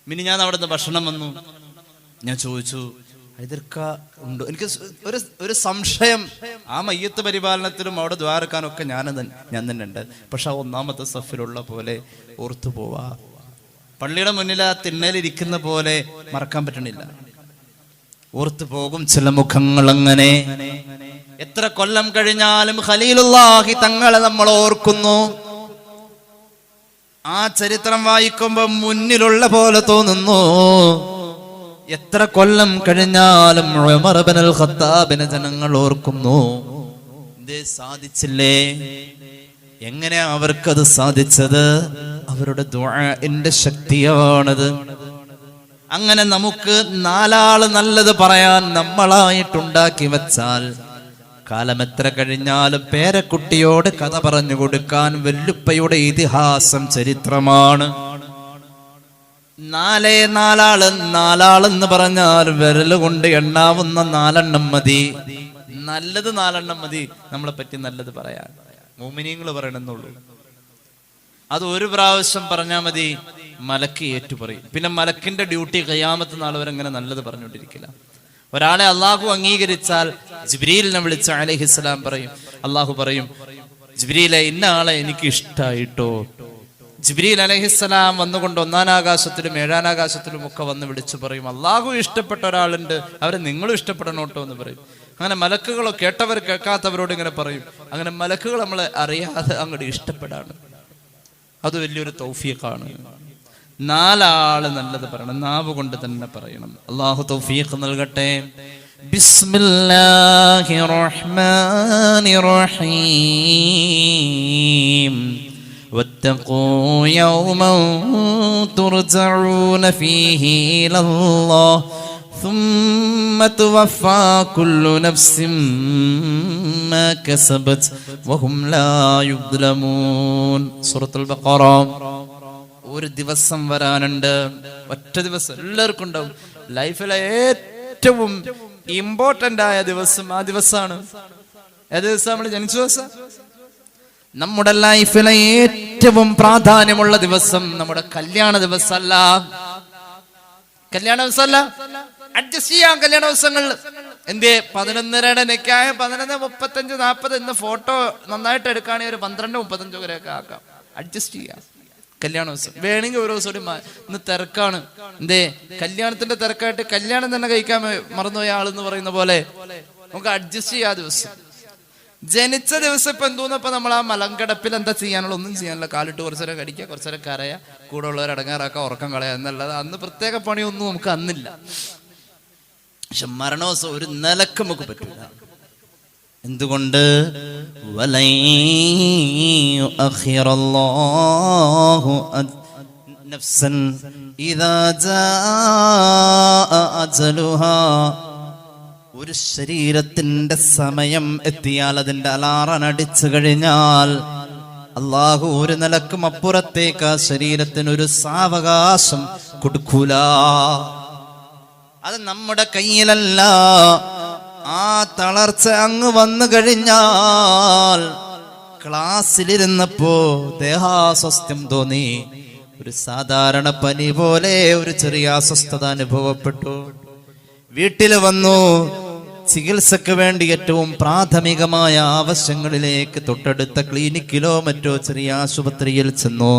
മിനി ഞാൻ അവിടെ നിന്ന് ഭക്ഷണം വന്നു, ഞാൻ ചോദിച്ചു ഹൈദർക്ക ഉണ്ടോ? എനിക്ക് ഒരു സംശയം. ആ മയ്യത്ത് പരിപാലനത്തിലും അവിടെ ദ്വാരക്കാനൊക്കെ ഞാൻ തന്നെ ഉണ്ട്. പക്ഷെ ആ ഒന്നാമത്തെ സഫിലുള്ള പോലെ ഓർത്തു പോവാ. പള്ളിയുടെ മുന്നിൽ ആ തിണ്ണലിരിക്കുന്ന പോലെ മറക്കാൻ പറ്റണില്ല. ഓർത്തു പോകും ചില മുഖങ്ങൾ. അങ്ങനെ എത്ര കൊല്ലം കഴിഞ്ഞാലും ഖലീലുള്ളാഹി തങ്ങളെ നമ്മൾ ഓർക്കുന്നു. ആ ചരിത്രം വായിക്കുമ്പോ മുന്നിലുള്ള പോലെ തോന്നുന്നു. എത്ര കൊല്ലം കഴിഞ്ഞാലും ഉമർ ഇബ്നുൽ ഖത്താബിനെ ജനങ്ങൾ ഓർക്കുന്നു. ഇത് സാധിച്ചില്ലേ? എങ്ങനെയാ അവർക്കത് സാധിച്ചത്? അവരുടെ ദുആഇന്റെ ശക്തിയാണത്. അങ്ങനെ നമുക്ക് 4 ആള് നല്ലത് പറയാൻ നമ്മളായിട്ടുണ്ടാക്കി വെച്ചാൽ കാലം എത്ര കഴിഞ്ഞാലും പേരക്കുട്ടിയോട് കഥ പറഞ്ഞു കൊടുക്കാൻ വല്ലുപ്പയുടെ ഇതിഹാസം ചരിത്രമാണ്. നാലാളെന്ന് പറഞ്ഞാൽ വിരല് കൊണ്ട് എണ്ണാവുന്ന 4 എണ്ണം മതി. നല്ലത് 4 എണ്ണം മതി നമ്മളെ പറ്റി നല്ലത് പറയാൻ. മുഅ്മിനീങ്ങൾ പറയണമെന്നുള്ളൂ. അത് ഒരു പ്രാവശ്യം പറഞ്ഞാൽ മതി, മലക്ക് ഏറ്റു പറയും. പിന്നെ മലക്കിന്റെ ഡ്യൂട്ടി ഖിയാമത്ത് നാൾ വരെ അങ്ങനെ നല്ലത് പറഞ്ഞുകൊണ്ടിരിക്കില്ല. ഒരാളെ അള്ളാഹു അംഗീകരിച്ചാൽ ജിബ്രീലിനെ വിളിച്ച് അലൈഹിസ്സലാം പറയും, അള്ളാഹു പറയും, ജിബ്രീലെ ഇന്ന ആളെ എനിക്ക് ഇഷ്ടായിട്ടോ. ജിബ്രീൽ അലൈഹിസ്സലാം വന്നുകൊണ്ട് 1-ാം ആകാശത്തിലും 7-ാം ആകാശത്തിലും ഒക്കെ വന്ന് വിളിച്ചു പറയും, അള്ളാഹു ഇഷ്ടപ്പെട്ട ഒരാളുണ്ട്, അവരെ നിങ്ങളും ഇഷ്ടപ്പെടണോട്ടോ എന്ന് പറയും. അങ്ങനെ മലക്കുകളോ കേട്ടവർ കേൾക്കാത്തവരോട് ഇങ്ങനെ പറയും. അങ്ങനെ മലക്കുകൾ നമ്മളെ അറിയാതെ അങ്ങോട്ട് ഇഷ്ടപ്പെടാണ്. അത് വലിയൊരു തൗഫീഖാണ്. 4 ആള് നല്ലത് പറയണം, നാവ് കൊണ്ട് തന്നെ പറയണം. അള്ളാഹു തൗഫീഖ് നൽകട്ടെ. ബിസ്മില്ലാഹിർ റഹ്മാനിർ റഹീം. വത്തഖൂ യൗമൻ തുർജഊന ഫീഹി ഇലല്ലാഹ് ثم توفى كل نفس ما كسبت وهم لا يظلمون. സൂറത്തുൽ ബഖറ. ഒരു ദിവസം വരാനുണ്ട്, ഒറ്റ ദിവസം എല്ലാവർക്കും ഉണ്ടാവും. ലൈഫിലെ ഏറ്റവും ഇമ്പോർട്ടന്റ് ആയ ദിവസം ആ ദിവസമാണ്. ഏത് ദിവസം? നമ്മൾ ജനിച്ച ദിവസം. നമ്മുടെ ലൈഫിലെ ഏറ്റവും പ്രാധാന്യമുള്ള ദിവസം നമ്മുടെ കല്യാണ ദിവസമല്ല. കല്യാണ ദിവസമല്ല, അഡ്ജസ്റ്റ് ചെയ്യാം കല്യാണ ദിവസങ്ങൾ. എന്തേ? 11:30 നിക്കായ 11:35 40 ഇന്ന് ഫോട്ടോ നന്നായിട്ട് എടുക്കുകയാണെങ്കിൽ ഒരു 12:35 വരെയൊക്കെ ആക്കാം. അഡ്ജസ്റ്റ് ചെയ്യാം കല്യാണ ദിവസം. വേണമെങ്കിൽ ഓരോ ദിവസം ഇന്ന് തിരക്കാണ്, എന്തേ കല്യാണത്തിന്റെ തിരക്കായിട്ട് കല്യാണം തന്നെ കഴിക്കാൻ മറന്നുപോയ ആളെന്ന് പറയുന്ന പോലെ നമുക്ക് അഡ്ജസ്റ്റ് ചെയ്യാം ദിവസം. ജനിച്ച ദിവസം ഇപ്പൊ എന്തോന്നപ്പോ നമ്മൾ ആ മലങ്കടപ്പിൽ എന്താ ചെയ്യാനുള്ള? ഒന്നും ചെയ്യാനുള്ള. കാലിട്ട് കുറച്ചേരം കടിക്കുക, കുറച്ചേരം കരയാ, കൂടെ ഉള്ളവർ അടങ്ങാറാക്കുക, ഉറക്കം കളയാ എന്നല്ലാതെ അന്ന് പ്രത്യേക പണിയൊന്നും നമുക്ക് അന്നില്ല. പക്ഷെ മരണോത്സവം ഒരു നിലക്ക് നമുക്ക് പറ്റില്ല. എന്തുകൊണ്ട്? നഫ്സൻ ഇദാ ജാഅ അജലുഹാ. ഒരു ശരീരത്തിന്റെ സമയം എത്തിയാൽ, അതിന്റെ അലാറം അടിച്ചു കഴിഞ്ഞാൽ അള്ളാഹു ഒരു നിലക്കും അപ്പുറത്തേക്ക് ആ ശരീരത്തിനൊരു സാവകാശം കൊടുക്കൂല. അത് നമ്മുടെ കയ്യിലല്ല. ആ തളർച്ച അങ്ങ് വന്നു കഴിഞ്ഞാൽ, ക്ലാസ്സിലിരുന്നപ്പോ ദേഹാസ്വസ്ഥ്യം തോന്നി, ഒരു സാധാരണ പനി പോലെ ഒരു ചെറിയ അസ്വസ്ഥത അനുഭവപ്പെട്ടു. വീട്ടിൽ വന്നു, ചികിത്സക്ക് വേണ്ടി ഏറ്റവും പ്രാഥമികമായ ആവശ്യങ്ങളിലേക്ക് തൊട്ടടുത്ത ക്ലിനിക്കിലോ മറ്റോ ചെറിയ ആശുപത്രിയിൽ ചെന്നു.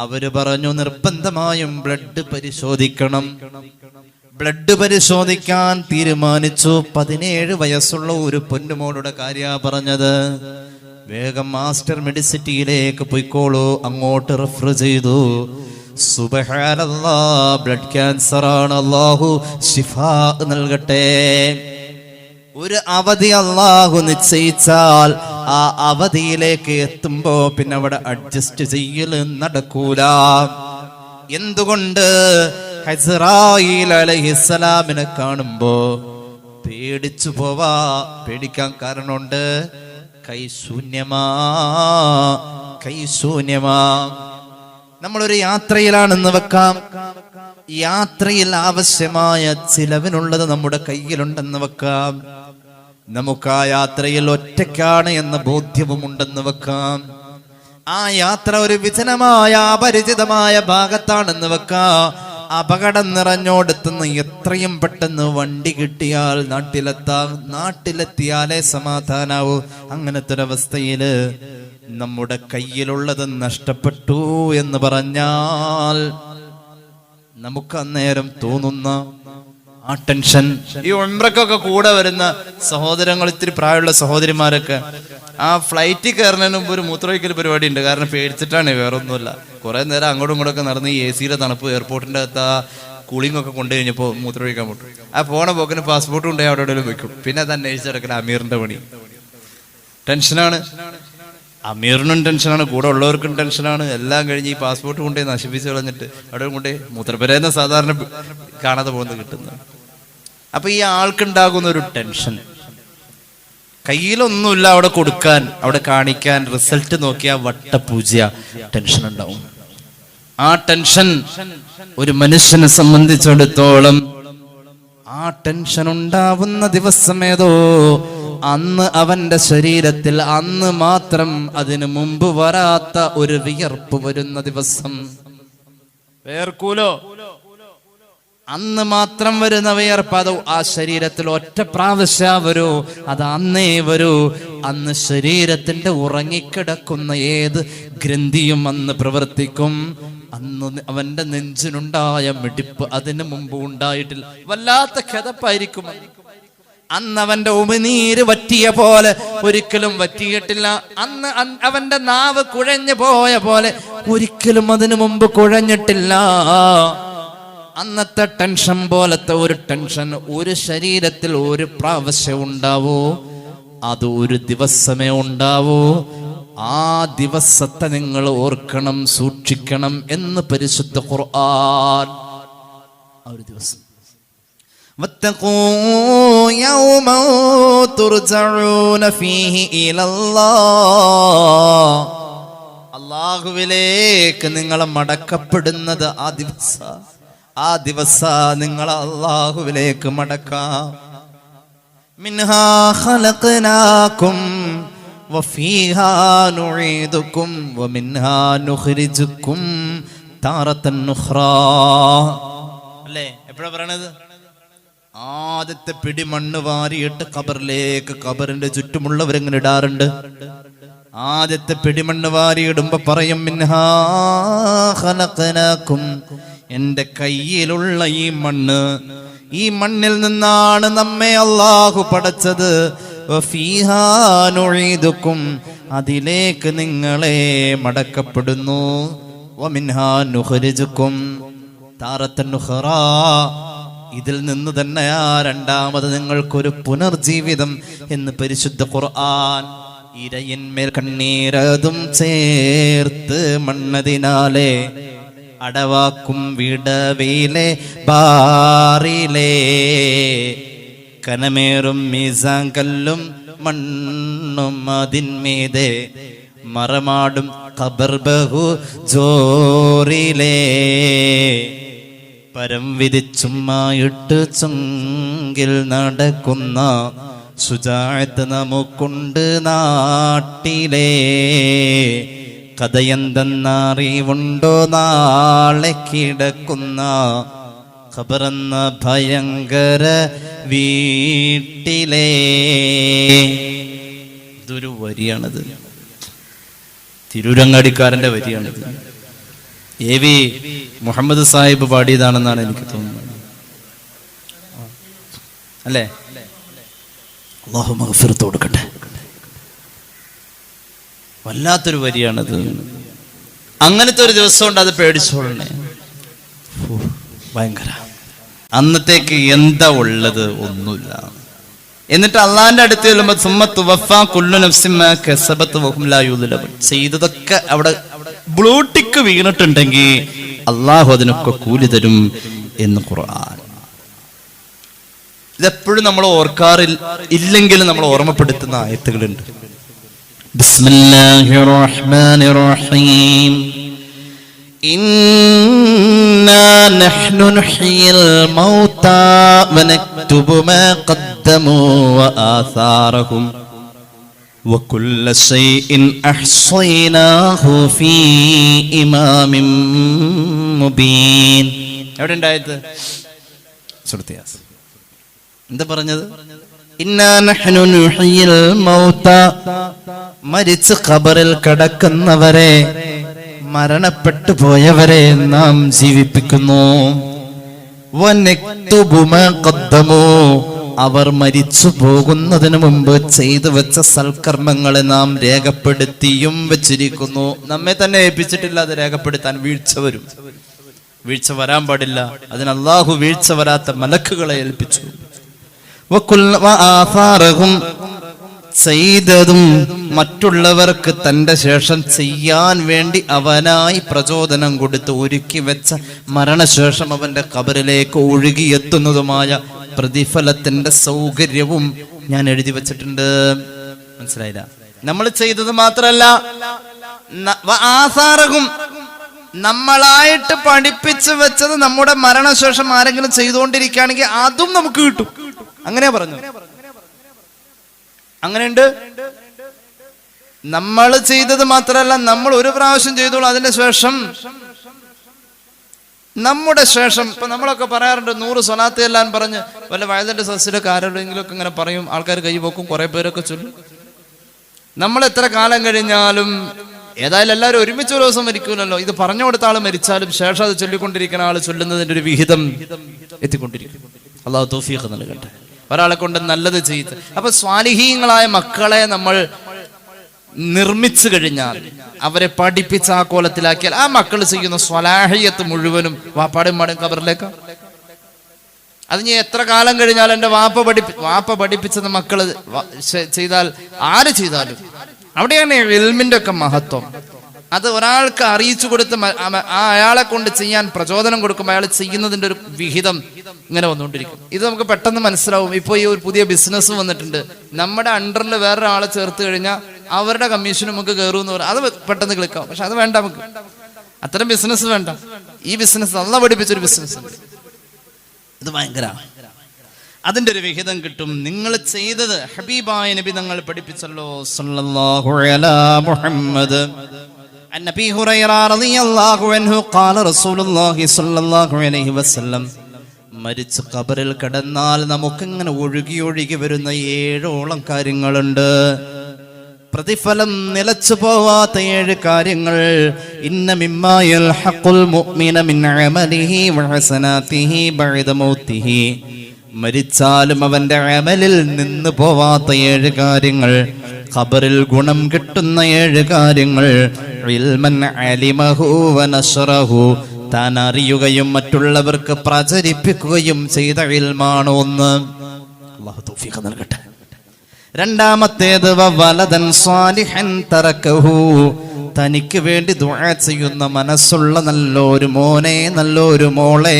അവര് പറഞ്ഞു നിർബന്ധമായും ബ്ലഡ് പരിശോധിക്കണം. ബ്ലഡ് പരിശോധിക്കാൻ തീരുമാനിച്ചു. 17 വയസ്സുള്ള ഒരു പൊന്നുമോളുടെ കാര്യ പറഞ്ഞത്. വേഗം മാസ്റ്റർ മെഡിസിറ്റിയിലേക്ക് പോയിക്കോളൂ, അങ്ങോട്ട് റെഫർ ചെയ്തു. സുബ്ഹാനല്ലാഹ്, ബ്ലഡ് ക്യാൻസർ ആണ്. അല്ലാഹു ശിഫാ നൽകട്ടെ. ഒരു അവധി അല്ലാഹു നിശ്ചയിച്ചാൽ ആ അവധിയിലേക്ക് എത്തുമ്പോ പിന്നെ അവിടെ അഡ്ജസ്റ്റ് ചെയ്യൽ നടക്കൂല. എന്തുകൊണ്ട്? ഇസ്രായീൽ അലൈഹിസ്സലാമിനെ കാണുമ്പോ പേടിച്ചു പോവാ. പേടിക്കാൻ കാരണമുണ്ട്. കൈശൂന്യമാ. നമ്മളൊരു യാത്രയിലാണെന്ന് വെക്കാം. യാത്രയിൽ ആവശ്യമായ ചിലവിനുള്ളത് നമ്മുടെ കയ്യിലുണ്ടെന്ന് വെക്കാം. നമുക്ക് ആ യാത്രയിൽ ഒറ്റയ്ക്കാണ് എന്ന ബോധ്യവും ഉണ്ടെന്ന് വെക്കാം. ആ യാത്ര ഒരു വിജനമായ അപരിചിതമായ ഭാഗത്താണെന്ന് വെക്കാം. അപകടം നിറഞ്ഞോടത്തുനിന്ന് എത്രയും പെട്ടെന്ന് വണ്ടി കിട്ടിയാൽ നാട്ടിലെത്തിയാലേ സമാധാനാവൂ. അങ്ങനത്തെ ഒരവസ്ഥയില് നമ്മുടെ കയ്യിലുള്ളത് നഷ്ടപ്പെട്ടു എന്ന് പറഞ്ഞാൽ നമുക്ക് അന്നേരം തോന്നുന്ന ആ ടെൻഷൻ. ഈ ഉംറക്കൊക്കെ കൂടെ വരുന്ന സഹോദരങ്ങൾ, ഇത്തിരി പ്രായമുള്ള സഹോദരിമാരൊക്കെ ആ ഫ്ലൈറ്റിൽ കയറുന്നതിന് മുമ്പ് ഒരു മൂത്രമൊഴിക്കൽ പരിപാടി ഉണ്ട്. കാരണം പേടിച്ചിട്ടാണ്, വേറൊന്നുമില്ല. കുറെ നേരം അങ്ങോട്ടും ഇങ്ങോട്ടൊക്കെ നടന്ന് ഈ AC-യുടെ തണുപ്പ്, എയർപോർട്ടിന്റെ അകത്ത് ആ കൂളിംഗ് ഒക്കെ കൊണ്ടു കഴിഞ്ഞപ്പോൾ മൂത്രമൊഴിക്കാൻ പറ്റും. ആ പോണ പോക്കിന് പാസ്പോർട്ട് കൊണ്ടുപോയി അവിടെ എവിടെയും വെക്കും. പിന്നെ അത് അന്വേഷിച്ചെടുക്കല അമീറിന്റെ പണി. ടെൻഷനാണ്. അമീറിനും ടെൻഷനാണ്, കൂടെ ഉള്ളവർക്കും ടെൻഷനാണ്. എല്ലാം കഴിഞ്ഞ് ഈ പാസ്പോർട്ട് കൊണ്ടുപോയി നശിപ്പിച്ച് കളഞ്ഞിട്ട് അവിടെ കൊണ്ടുപോയി മൂത്രപ്പുരയെന്ന് സാധാരണ കാണാതെ പോകുന്നത് കിട്ടുന്നത്. അപ്പൊ ഈ ആൾക്കുണ്ടാകുന്ന ഒരു ടെൻഷൻ, കയ്യിലൊന്നുമില്ല അവിടെ കൊടുക്കാൻ, അവിടെ കാണിക്കാൻ, റിസൾട്ട് നോക്കിയാൽ വട്ടപൂജ, ടെൻഷൻ ഉണ്ടാവും. ആ ടെൻഷൻ ഒരു മനുഷ്യനെ സംബന്ധിച്ചിടത്തോളം ആ ടെൻഷൻ ഉണ്ടാവുന്ന ദിവസമേതോ അന്ന് അവന്റെ ശരീരത്തിൽ അന്ന് മാത്രം അതിനു മുമ്പ് വരാത്ത ഒരു വിയർപ്പ് വരുന്ന ദിവസം. വേർക്കൂലോ? അന്ന് മാത്രം വരുന്ന വിയർപ്പ് അത് ആ ശരീരത്തിൽ ഒറ്റ പ്രാവശ്യം വരൂ, അത് അന്നേ വരൂ. അന്ന് ശരീരത്തിന്റെ ഉറങ്ങിക്കിടക്കുന്ന ഏത് ഗ്രന്ഥിയും അന്ന് പ്രവർത്തിക്കും. അന്ന് അവന്റെ നെഞ്ചിനുണ്ടായ മിടിപ്പ് അതിനു മുമ്പ് ഉണ്ടായിട്ടില്ല. വല്ലാത്ത കിതപ്പായിരിക്കും. അന്ന് അവന്റെ ഉമിനീര് വറ്റിയ പോലെ ഒരിക്കലും വറ്റിയിട്ടില്ല. അന്ന് അവന്റെ നാവ് കുഴഞ്ഞു പോയ പോലെ ഒരിക്കലും അതിനു മുമ്പ് കുഴഞ്ഞിട്ടില്ല. അന്നത്തെ ടെൻഷൻ പോലത്തെ ഒരു ടെൻഷൻ ഒരു ശരീരത്തിൽ ഒരു പ്രാവശ്യം ഉണ്ടാവൂ, അത് ഒരു ദിവസമേ ഉണ്ടാവൂ. ആ ദിവസത്തെ നിങ്ങൾ ഓർക്കണം, സൂക്ഷിക്കണം എന്ന് പരിശുദ്ധ ഖുർആൻ. ആ ഒരു ദിവസം വത്തഖൂ യൗമ തുർജഊന ഫീഹി ഇലല്ലാഹ്, അല്ലാഹുവിലേക്ക് നിങ്ങൾ മടക്കപ്പെടുന്നത് ആ ദിവസം നിങ്ങൾ അല്ലാഹുവിലേക്ക് മടക്കാം. മിൻഹാ ഖലഖനാകും വഫീഹാ നുഈദുകും വമിൻഹാ നുഖ്രിജുകും താറത്തൻ ഉഖ്റാ. അല്ലേ എപ്പോഴാ പറയണത്? ആദ്യത്തെ പിടി മണ്ണ് വാരിയിട്ട് ഖബറിലേക്ക്, ഖബറിന്റെ ചുറ്റുമുള്ളവരെങ്ങനെ ഇടാറുണ്ട്. ആദ്യത്തെ പിടിമണ്ണ് വാരിയിടുമ്പോ പറയും മിൻഹാ ഖലഖനാകും, എന്റെ കയ്യിലുള്ള ഈ മണ്ണിൽ നിന്നാണ് നമ്മെ അല്ലാഹു പടച്ചത്. വഫീഹാ നുഈദുകും, അതിലേക്ക് നിങ്ങളെ മടക്കപ്പെടുന്നു. വമിൻഹാ നുഖ്രിജുകും താറത്തൻ ഉഖ്റാ, ഇതിൽ നിന്ന് തന്നെയാ രണ്ടാമത് നിങ്ങൾക്കൊരു പുനർജീവിതം എന്ന് പരിശുദ്ധ ഖുർആൻ. ഇരയിന്മേൽ കണ്ണീരതും ചേർത്ത് മണ്ണതിനാലെ അടവാക്കും വിടവിലെ ബാറിലെ കനമേറും മീസാൻ കല്ലും മണ്ണും അതിന്മീതെ മറമാടും ഖബർ ബഹു ജോറിലേ പരം വിധിച്ചുമായിട്ട് ചുങ്കിൽ നടക്കുന്ന സുജാഅത്ത് നമുക്കുണ്ട് നാട്ടിലെ. കഥയെന്തെന്നറിവുണ്ടോ നാളെ കിടക്കുന്ന ഖബറെന്ന ഭയങ്കര വീട്ടിലെ. ഇതൊരു വരിയാണത്, തിരൂരങ്ങാടിക്കാരന്റെ വരിയാണിത്. AV മുഹമ്മദ് സാഹിബ് പാടിയതാണെന്നാണ് എനിക്ക് തോന്നുന്നത്, അല്ലേ? അല്ലാഹു മഗ്ഫിറത്ത് കൊടുക്കട്ടെ. വല്ലാത്തൊരു വരിയാണത്. അങ്ങനത്തെ ഒരു ദിവസം ഉണ്ട്, അത് പേടിച്ചോളണേ. ഭയങ്കര. അന്നത്തേക്ക് എന്താ ഉള്ളത്? ഒന്നുമില്ല. എന്നിട്ട് അള്ളാന്റെ അടുത്ത് ചെല്ലുമ്പോൾ ചെയ്തതൊക്കെ അവിടെ ബ്ലൂട്ടിക്ക് വീണിട്ടുണ്ടെങ്കിൽ അള്ളാഹു അതിനൊക്കെ കൂലി തരും എന്ന് ഖുർആൻ. ഇതെപ്പോഴും നമ്മൾ ഓർക്കാറില്ലെങ്കിലും നമ്മൾ ഓർമ്മപ്പെടുത്തുന്ന ആയത്തുകളുണ്ട്. ബിസ്മില്ലാഹിർ റഹ്മാനിർ റഹീം. ഇന്നാ നഹ്നു നുഹ്യിൽ മൗതാ വനക്തുബു മാ ഖദ്ദമൂ വആസാറഹും വകുല്ല ശൈഇൻ അഹ്സൈനാഹു ഫീ ഇമാമിൻ മുബീൻ. എവിടെ ഉണ്ടായത്? സൂറത്ത് യാസീൻ. എന്താ പറഞ്ഞത്? ഇന്നാ നഹ്നു നുഹ്യിൽ മൗതാ, മരിച്ച് ഖബറിൽ കിടക്കുന്നവരെ, മരണപ്പെട്ടു പോയവരെ നാം ജീവിപ്പിക്കുന്നു. വനക്തുബു മാ ഖദ്ദമൂ, അവർ മരിച്ചു പോകുന്നതിന് മുമ്പ് ചെയ്തു വെച്ച സൽക്കർമ്മങ്ങളെ നാം രേഖപ്പെടുത്തിയും വെച്ചിരിക്കുന്നു. നമ്മെ തന്നെ ഏൽപ്പിച്ചിട്ടില്ല അത് രേഖപ്പെടുത്താൻ. വീഴ്ച വരും, വീഴ്ച വരാൻ പാടില്ല. അതിന് അല്ലാഹു വീഴ്ച വരാത്ത മലക്കുകളെ ഏൽപ്പിച്ചു. ചെയ്തതും മറ്റുള്ളവർക്ക് തന്റെ ശേഷം ചെയ്യാൻ വേണ്ടി അവനായി പ്രചോദനം കൊടുത്ത് ഒരുക്കി വെച്ച മരണശേഷം അവന്റെ ഖബറിലേക്ക് ഒഴുകിയെത്തുന്നതുമായ പ്രതിഫലത്തിന്റെ സൗകര്യവും ഞാൻ എഴുതി വെച്ചിട്ടുണ്ട്. മനസ്സിലായില്ല? നമ്മൾ ചെയ്തത് മാത്രല്ല, ആസാറകും നമ്മളായിട്ട് പഠിപ്പിച്ചു വെച്ചത് നമ്മുടെ മരണശേഷം ആരെങ്കിലും ചെയ്തുകൊണ്ടിരിക്കുകയാണെങ്കിൽ അതും നമുക്ക് കിട്ടും. അങ്ങനെയാ പറഞ്ഞു. അങ്ങനെയുണ്ട്. നമ്മൾ ചെയ്തത് മാത്രമല്ല, നമ്മൾ ഒരു പ്രാവശ്യം ചെയ്തോളൂ, അതിന്റെ ശേഷം നമ്മുടെ ശേഷം ഇപ്പൊ നമ്മളൊക്കെ പറയാറുണ്ട് 100 സ്വലാത്ത് എല്ലാം പറഞ്ഞ് വല്ല വയതിന്റെ സസ്യരൊക്കെ ആരോടെങ്കിലും ഒക്കെ ഇങ്ങനെ പറയും, ആൾക്കാർ കൈ പോക്കും, കുറെ പേരൊക്കെ ചൊല്ലും. നമ്മൾ എത്ര കാലം കഴിഞ്ഞാലും ഏതായാലും എല്ലാവരും ഒരുമിച്ച് ഒരു ദിവസം മരിക്കൂലല്ലോ. ഇത് പറഞ്ഞു കൊടുത്ത ആള് മരിച്ചാലും ശേഷം അത് ചൊല്ലിക്കൊണ്ടിരിക്കുന്ന ആള് ചൊല്ലുന്നതിന്റെ ഒരു വിഹിതം എത്തിക്കൊണ്ടിരിക്കും. അള്ളാഹു തൗഫീഖ് നൽകട്ടെ. ഒരാളെ കൊണ്ട് നല്ലത് ചെയ്ത് അപ്പൊ സ്വാലിഹീങ്ങളായ മക്കളെ നമ്മൾ നിർമ്മിച്ചു കഴിഞ്ഞാൽ, അവരെ പഠിപ്പിച്ച് ആ കോലത്തിലാക്കിയാൽ, ആ മക്കൾ ചെയ്യുന്ന സ്വലാഹിയത്ത് മുഴുവനും വാപ്പാടും മാടും കബറിലേക്കാ. അത് ഞാൻ എത്ര കാലം കഴിഞ്ഞാൽ എൻ്റെ വാപ്പ പഠിപ്പിച്ചത് മക്കള് ചെയ്താൽ, ആര് ചെയ്താലും അവിടെയാണ് ഇൽമിന്റെ ഒക്കെ മഹത്വം. അത് ഒരാൾക്ക് അറിയിച്ചു കൊടുത്ത് അയാളെ കൊണ്ട് ചെയ്യാൻ പ്രചോദനം കൊടുക്കുമ്പോൾ അയാൾ ചെയ്യുന്നതിന്റെ ഒരു വിഹിതം ഇങ്ങനെ വന്നുകൊണ്ടിരിക്കും. ഇത് നമുക്ക് പെട്ടെന്ന് മനസ്സിലാവും. ഇപ്പോൾ ഈ ഒരു പുതിയ ബിസിനസ് വന്നിട്ടുണ്ട്. നമ്മുടെ അണ്ടറിൽ വേറൊരാളെ ചേർത്ത് കഴിഞ്ഞാൽ അവരുടെ കമ്മീഷൻ നമുക്ക് കയറുമെന്ന് പറയും. അത് പെട്ടെന്ന് ക്ലിക്കാവും. പക്ഷെ അത് വേണ്ട, നമുക്ക് അത്തരം ബിസിനസ് വേണ്ട. ഈ ബിസിനസ് നല്ല പഠിപ്പിച്ചൊരു ബിസിനസ് ഉണ്ട്. ഇത് ഭയങ്കര, അതിന്റെ ഒരു വിഹിതം കിട്ടും. നിങ്ങൾ ചെയ്തത് ഹബീബായ നബി തങ്ങൾ പഠിപ്പിച്ചല്ലോ, സല്ലല്ലാഹു അലാ മുഹമ്മദ്. عن أبي هريرة رضي الله عنه قال رسول الله صلى الله عليه وسلم മരിച്ച് ഖബറിൽ കിടന്നാൽ നമുക്കിങ്ങനെ ഒഴുകി ഒഴുകി വരുന്ന 7ഓളം കാര്യങ്ങളുണ്ട്. പ്രതിഫലം നിലച്ചു പോവാത്ത 7 കാര്യങ്ങൾ. ഇന്ന മിമ്മാ യൽഹഖുൽ മുഅ്മിന മിൻ അമലിഹി വഹസനാതിഹി ബഅദ മൗതിഹി. മരിച്ചാലും അവന്റെ അമലിൽ നിന്ന് പോവാത്ത 7 കാര്യങ്ങൾ, ഖബറിൽ ഗുണം കിട്ടുന്ന 7 കാര്യങ്ങൾ. ഇൽമൻ അലിമഹു വനശറഹു. താൻ അറിയുകയും മറ്റുള്ളവർക്ക് പ്രചരിപ്പിക്കുകയും ചെയ്ത ഇൽമാണ് ഒന്ന്. അല്ലാഹു തൗഫീഖ് നൽകട്ടെ. രണ്ടാമത്തേത് വലദൻ സ്വാലിഹൻ തറക്കഹു. തനിക്ക് വേണ്ടി ദുആ ചെയ്യുന്ന മനസ്സുള്ള നല്ലൊരു മോനെ, നല്ലൊരു മോളെ.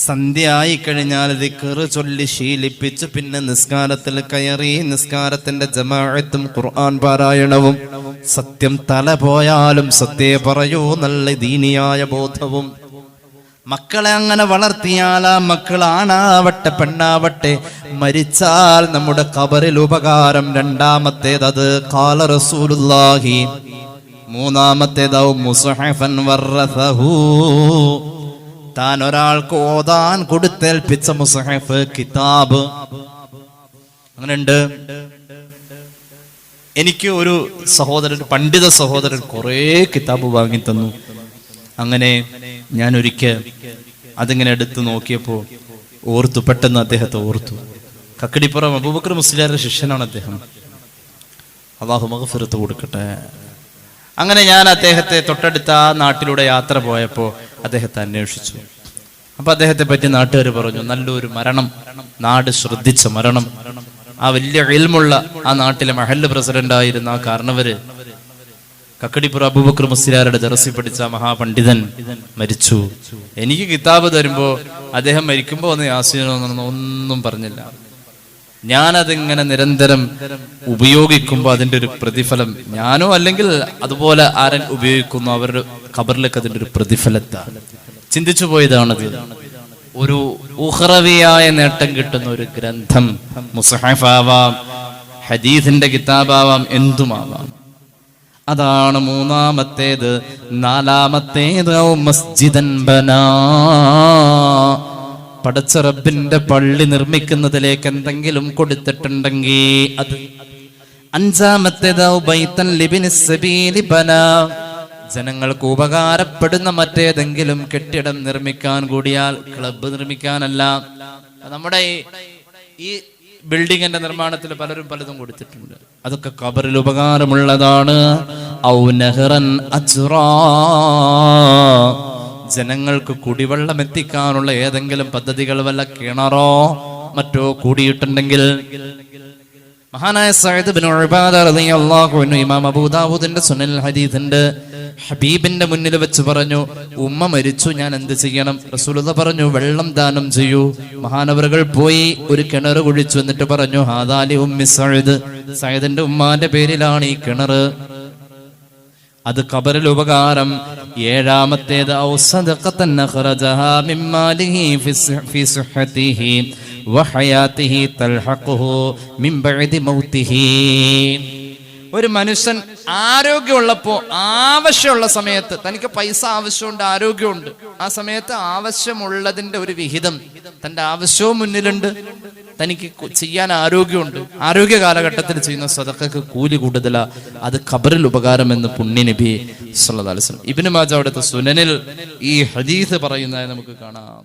സന്ധ്യ ആയി കഴിഞ്ഞാൽ ദിക്റ് ചൊല്ലി ശീലിപ്പിച്ച് പിന്നെ നിസ്കാരത്തിൽ കയറി, നിസ്കാരത്തിന്റെ ജമാഅത്തും ഖുർആൻ പാരായണവും, സത്യം തല പോയാലും സത്യം പറയൂ, നല്ല ദീനിയായ ബോധവും. മക്കളെ അങ്ങനെ വളർത്തിയാൽ ആ മക്കൾ ആണാവട്ടെ പെണ്ണാവട്ടെ മരിച്ചാൽ നമ്മുടെ ഖബറിൽ ഉപകാരം. രണ്ടാമത്തേത് അത് ഖാല റസൂലുള്ളാഹി. മൂന്നാമത്തേത് മുസ്ഹഫൻ വറസഹു. താൻ ഒരാൾക്ക് ഓതാൻ കൊടുത്തേൽപ്പിച്ച മുസ്ഹഫ്, കിതാബ്. അങ്ങനെയുണ്ട്. എനിക്ക് ഒരു സഹോദരൻ, പണ്ഡിത സഹോദരൻ കുറേ കിതാബ് വാങ്ങി തന്നു. അങ്ങനെ ഞാൻ ഒരിക്കൽ അതിങ്ങനെ എടുത്തു നോക്കിയപ്പോൾ ഓർത്തു, പെട്ടെന്ന് അദ്ദേഹത്തെ ഓർത്തു. കക്കടിപ്പുറം അബൂബക്കർ മുസ്ലിയാരുടെ ശിഷ്യനാണ് അദ്ദേഹം. അല്ലാഹു മഗ്ഫിറത്ത് കൊടുക്കട്ടെ. അങ്ങനെ ഞാൻ അദ്ദേഹത്തെ തൊട്ടടുത്ത ആ നാട്ടിലൂടെ യാത്ര പോയപ്പോൾ അദ്ദേഹത്തെ അന്വേഷിച്ചു. അപ്പൊ അദ്ദേഹത്തെ പറ്റി നാട്ടുകാർ പറഞ്ഞു, നല്ലൊരു മരണം, നാട് ശ്രദ്ധിച്ച മരണം. ആ വലിയ ഇൽമുള്ള ആ നാട്ടിലെ മഹല്ല് പ്രസിഡന്റ് ആയിരുന്ന ആ കാരണവര്, കക്കടിപ്പുറ അബൂബക്കർ മുസ്ലിയാരുടെ ദർസിൽ പഠിച്ച മഹാപണ്ഡിതൻ മരിച്ചു. എനിക്ക് കിതാബ് തരുമ്പോ അദ്ദേഹം മരിക്കുമ്പോ ഒന്ന് യാസീനൊന്നും ഒന്നും പറഞ്ഞില്ല. ഞാനതിങ്ങനെ നിരന്തരം ഉപയോഗിക്കുമ്പോ അതിന്റെ ഒരു പ്രതിഫലം, ഞാനോ അല്ലെങ്കിൽ അതുപോലെ ആരൻ ഉപയോഗിക്കുന്നു, അവരുടെ ഖബറിലേക്ക് അതിന്റെ ഒരു പ്രതിഫലത്താ. ചിന്തിച്ചു പോയതാണത്. ഒരു ഉഖ്റവിയായ നേട്ടം കിട്ടുന്ന ഒരു ഗ്രന്ഥം, മുസ്ഹഫാവാം, ഹദീസിന്റെ കിതാബാവാം, എന്തുമാവാം. അതാണ് മൂന്നാമത്തേത്. നാലാമത്തേത് മസ്ജിദൻ ബനാ. പടച്ച റബ്ബിന്റെ പള്ളി നിർമ്മിക്കുന്നതിലേക്ക് എന്തെങ്കിലും കൊടുത്തിട്ടുണ്ടെങ്കിൽ അത്. അഞ്ചാമത്തേത് ബൈതൻ ലിബ്നിസ് സബീലി ബനാ. ജനങ്ങൾക്ക് ഉപകാരപ്പെടുന്ന മറ്റേതെങ്കിലും കെട്ടിടം നിർമ്മിക്കാൻ കൂടിയാൽ, ക്ലബ്ബ് നിർമ്മിക്കാനല്ല. നമ്മുടെ ഈ ബിൽഡിങ്ങിന്റെ നിർമ്മാണത്തിൽ പലരും പലതും കൊടുത്തിട്ടുണ്ട്. അതൊക്കെ ഖബറിൽ ഉപകാരമുള്ളതാണ്. ഔ നഹ്റൻ അജ്റാ. ജനങ്ങൾക്ക് കുടിവെള്ളം എത്തിക്കാനുള്ള ഏതെങ്കിലും പദ്ധതികൾ, വല്ല കിണറോ മറ്റോ കൂടിയിട്ടുണ്ടെങ്കിൽ. മഹാനായ സഅദ് ഇബ്നു ഉബാദ റളിയല്ലാഹു അൻഹു ഇമാം അബൂ ദാവൂദിന്റെ സുനൽ ഹദീസിന്റെ ഹബീബിന്റെ മുന്നിൽ വെച്ച് പറഞ്ഞു, ഉമ്മ മരിച്ചു, ഞാൻ എന്ത് ചെയ്യണം? റസൂലുള്ളാഹി പറഞ്ഞു, വെള്ളം ദാനം ചെയ്യൂ. മഹാനവറുകൾ പോയി ഒരു കിണർ കുഴിച്ചു. എന്നിട്ട് പറഞ്ഞു, ഹാദാ ലി ഉമ്മി സഅദ്. സഅദിന്റെ ഉമ്മാന്റെ പേരിലാണ് ഈ കിണർ. അത് ഖബറിൽ ഉപകാരം. ഏഴാമത്തേത് ഔ സദഖതൻ അഖ്റജഹാ മിൻ മാലിഹി ഫി സുഹ്ഹതിഹി വഹയാതിഹി തൽഹഖുഹു മിൻ ബഅദി മൗതിഹി. ഒരു മനുഷ്യൻ ആരോഗ്യമുള്ളപ്പോൾ, ആവശ്യമുള്ള സമയത്ത്, തനിക്ക് പൈസ ആവശ്യമുണ്ട്, ആരോഗ്യമുണ്ട്, ആ സമയത്ത് ആവശ്യമുള്ളതിന്റെ ഒരു വിഹിതം, തന്റെ ആവശ്യവും മുന്നിലുണ്ട്, തനിക്ക് ചെയ്യാൻ ആരോഗ്യമുണ്ട്, ആരോഗ്യ കാലഘട്ടത്തിൽ ചെയ്യുന്ന സദഖക്ക് കൂലി കൂടുതലാ. അത് ഖബറിൽ ഉപകാരമെന്ന് പുണ്യ നബി സല്ലല്ലാഹു അലൈഹി വസല്ലം. ഇബ്നു മാജ അവിടുത്തെ സുനനിൽ ഈ ഹദീസ് പറയുന്നതായി നമുക്ക് കാണാം.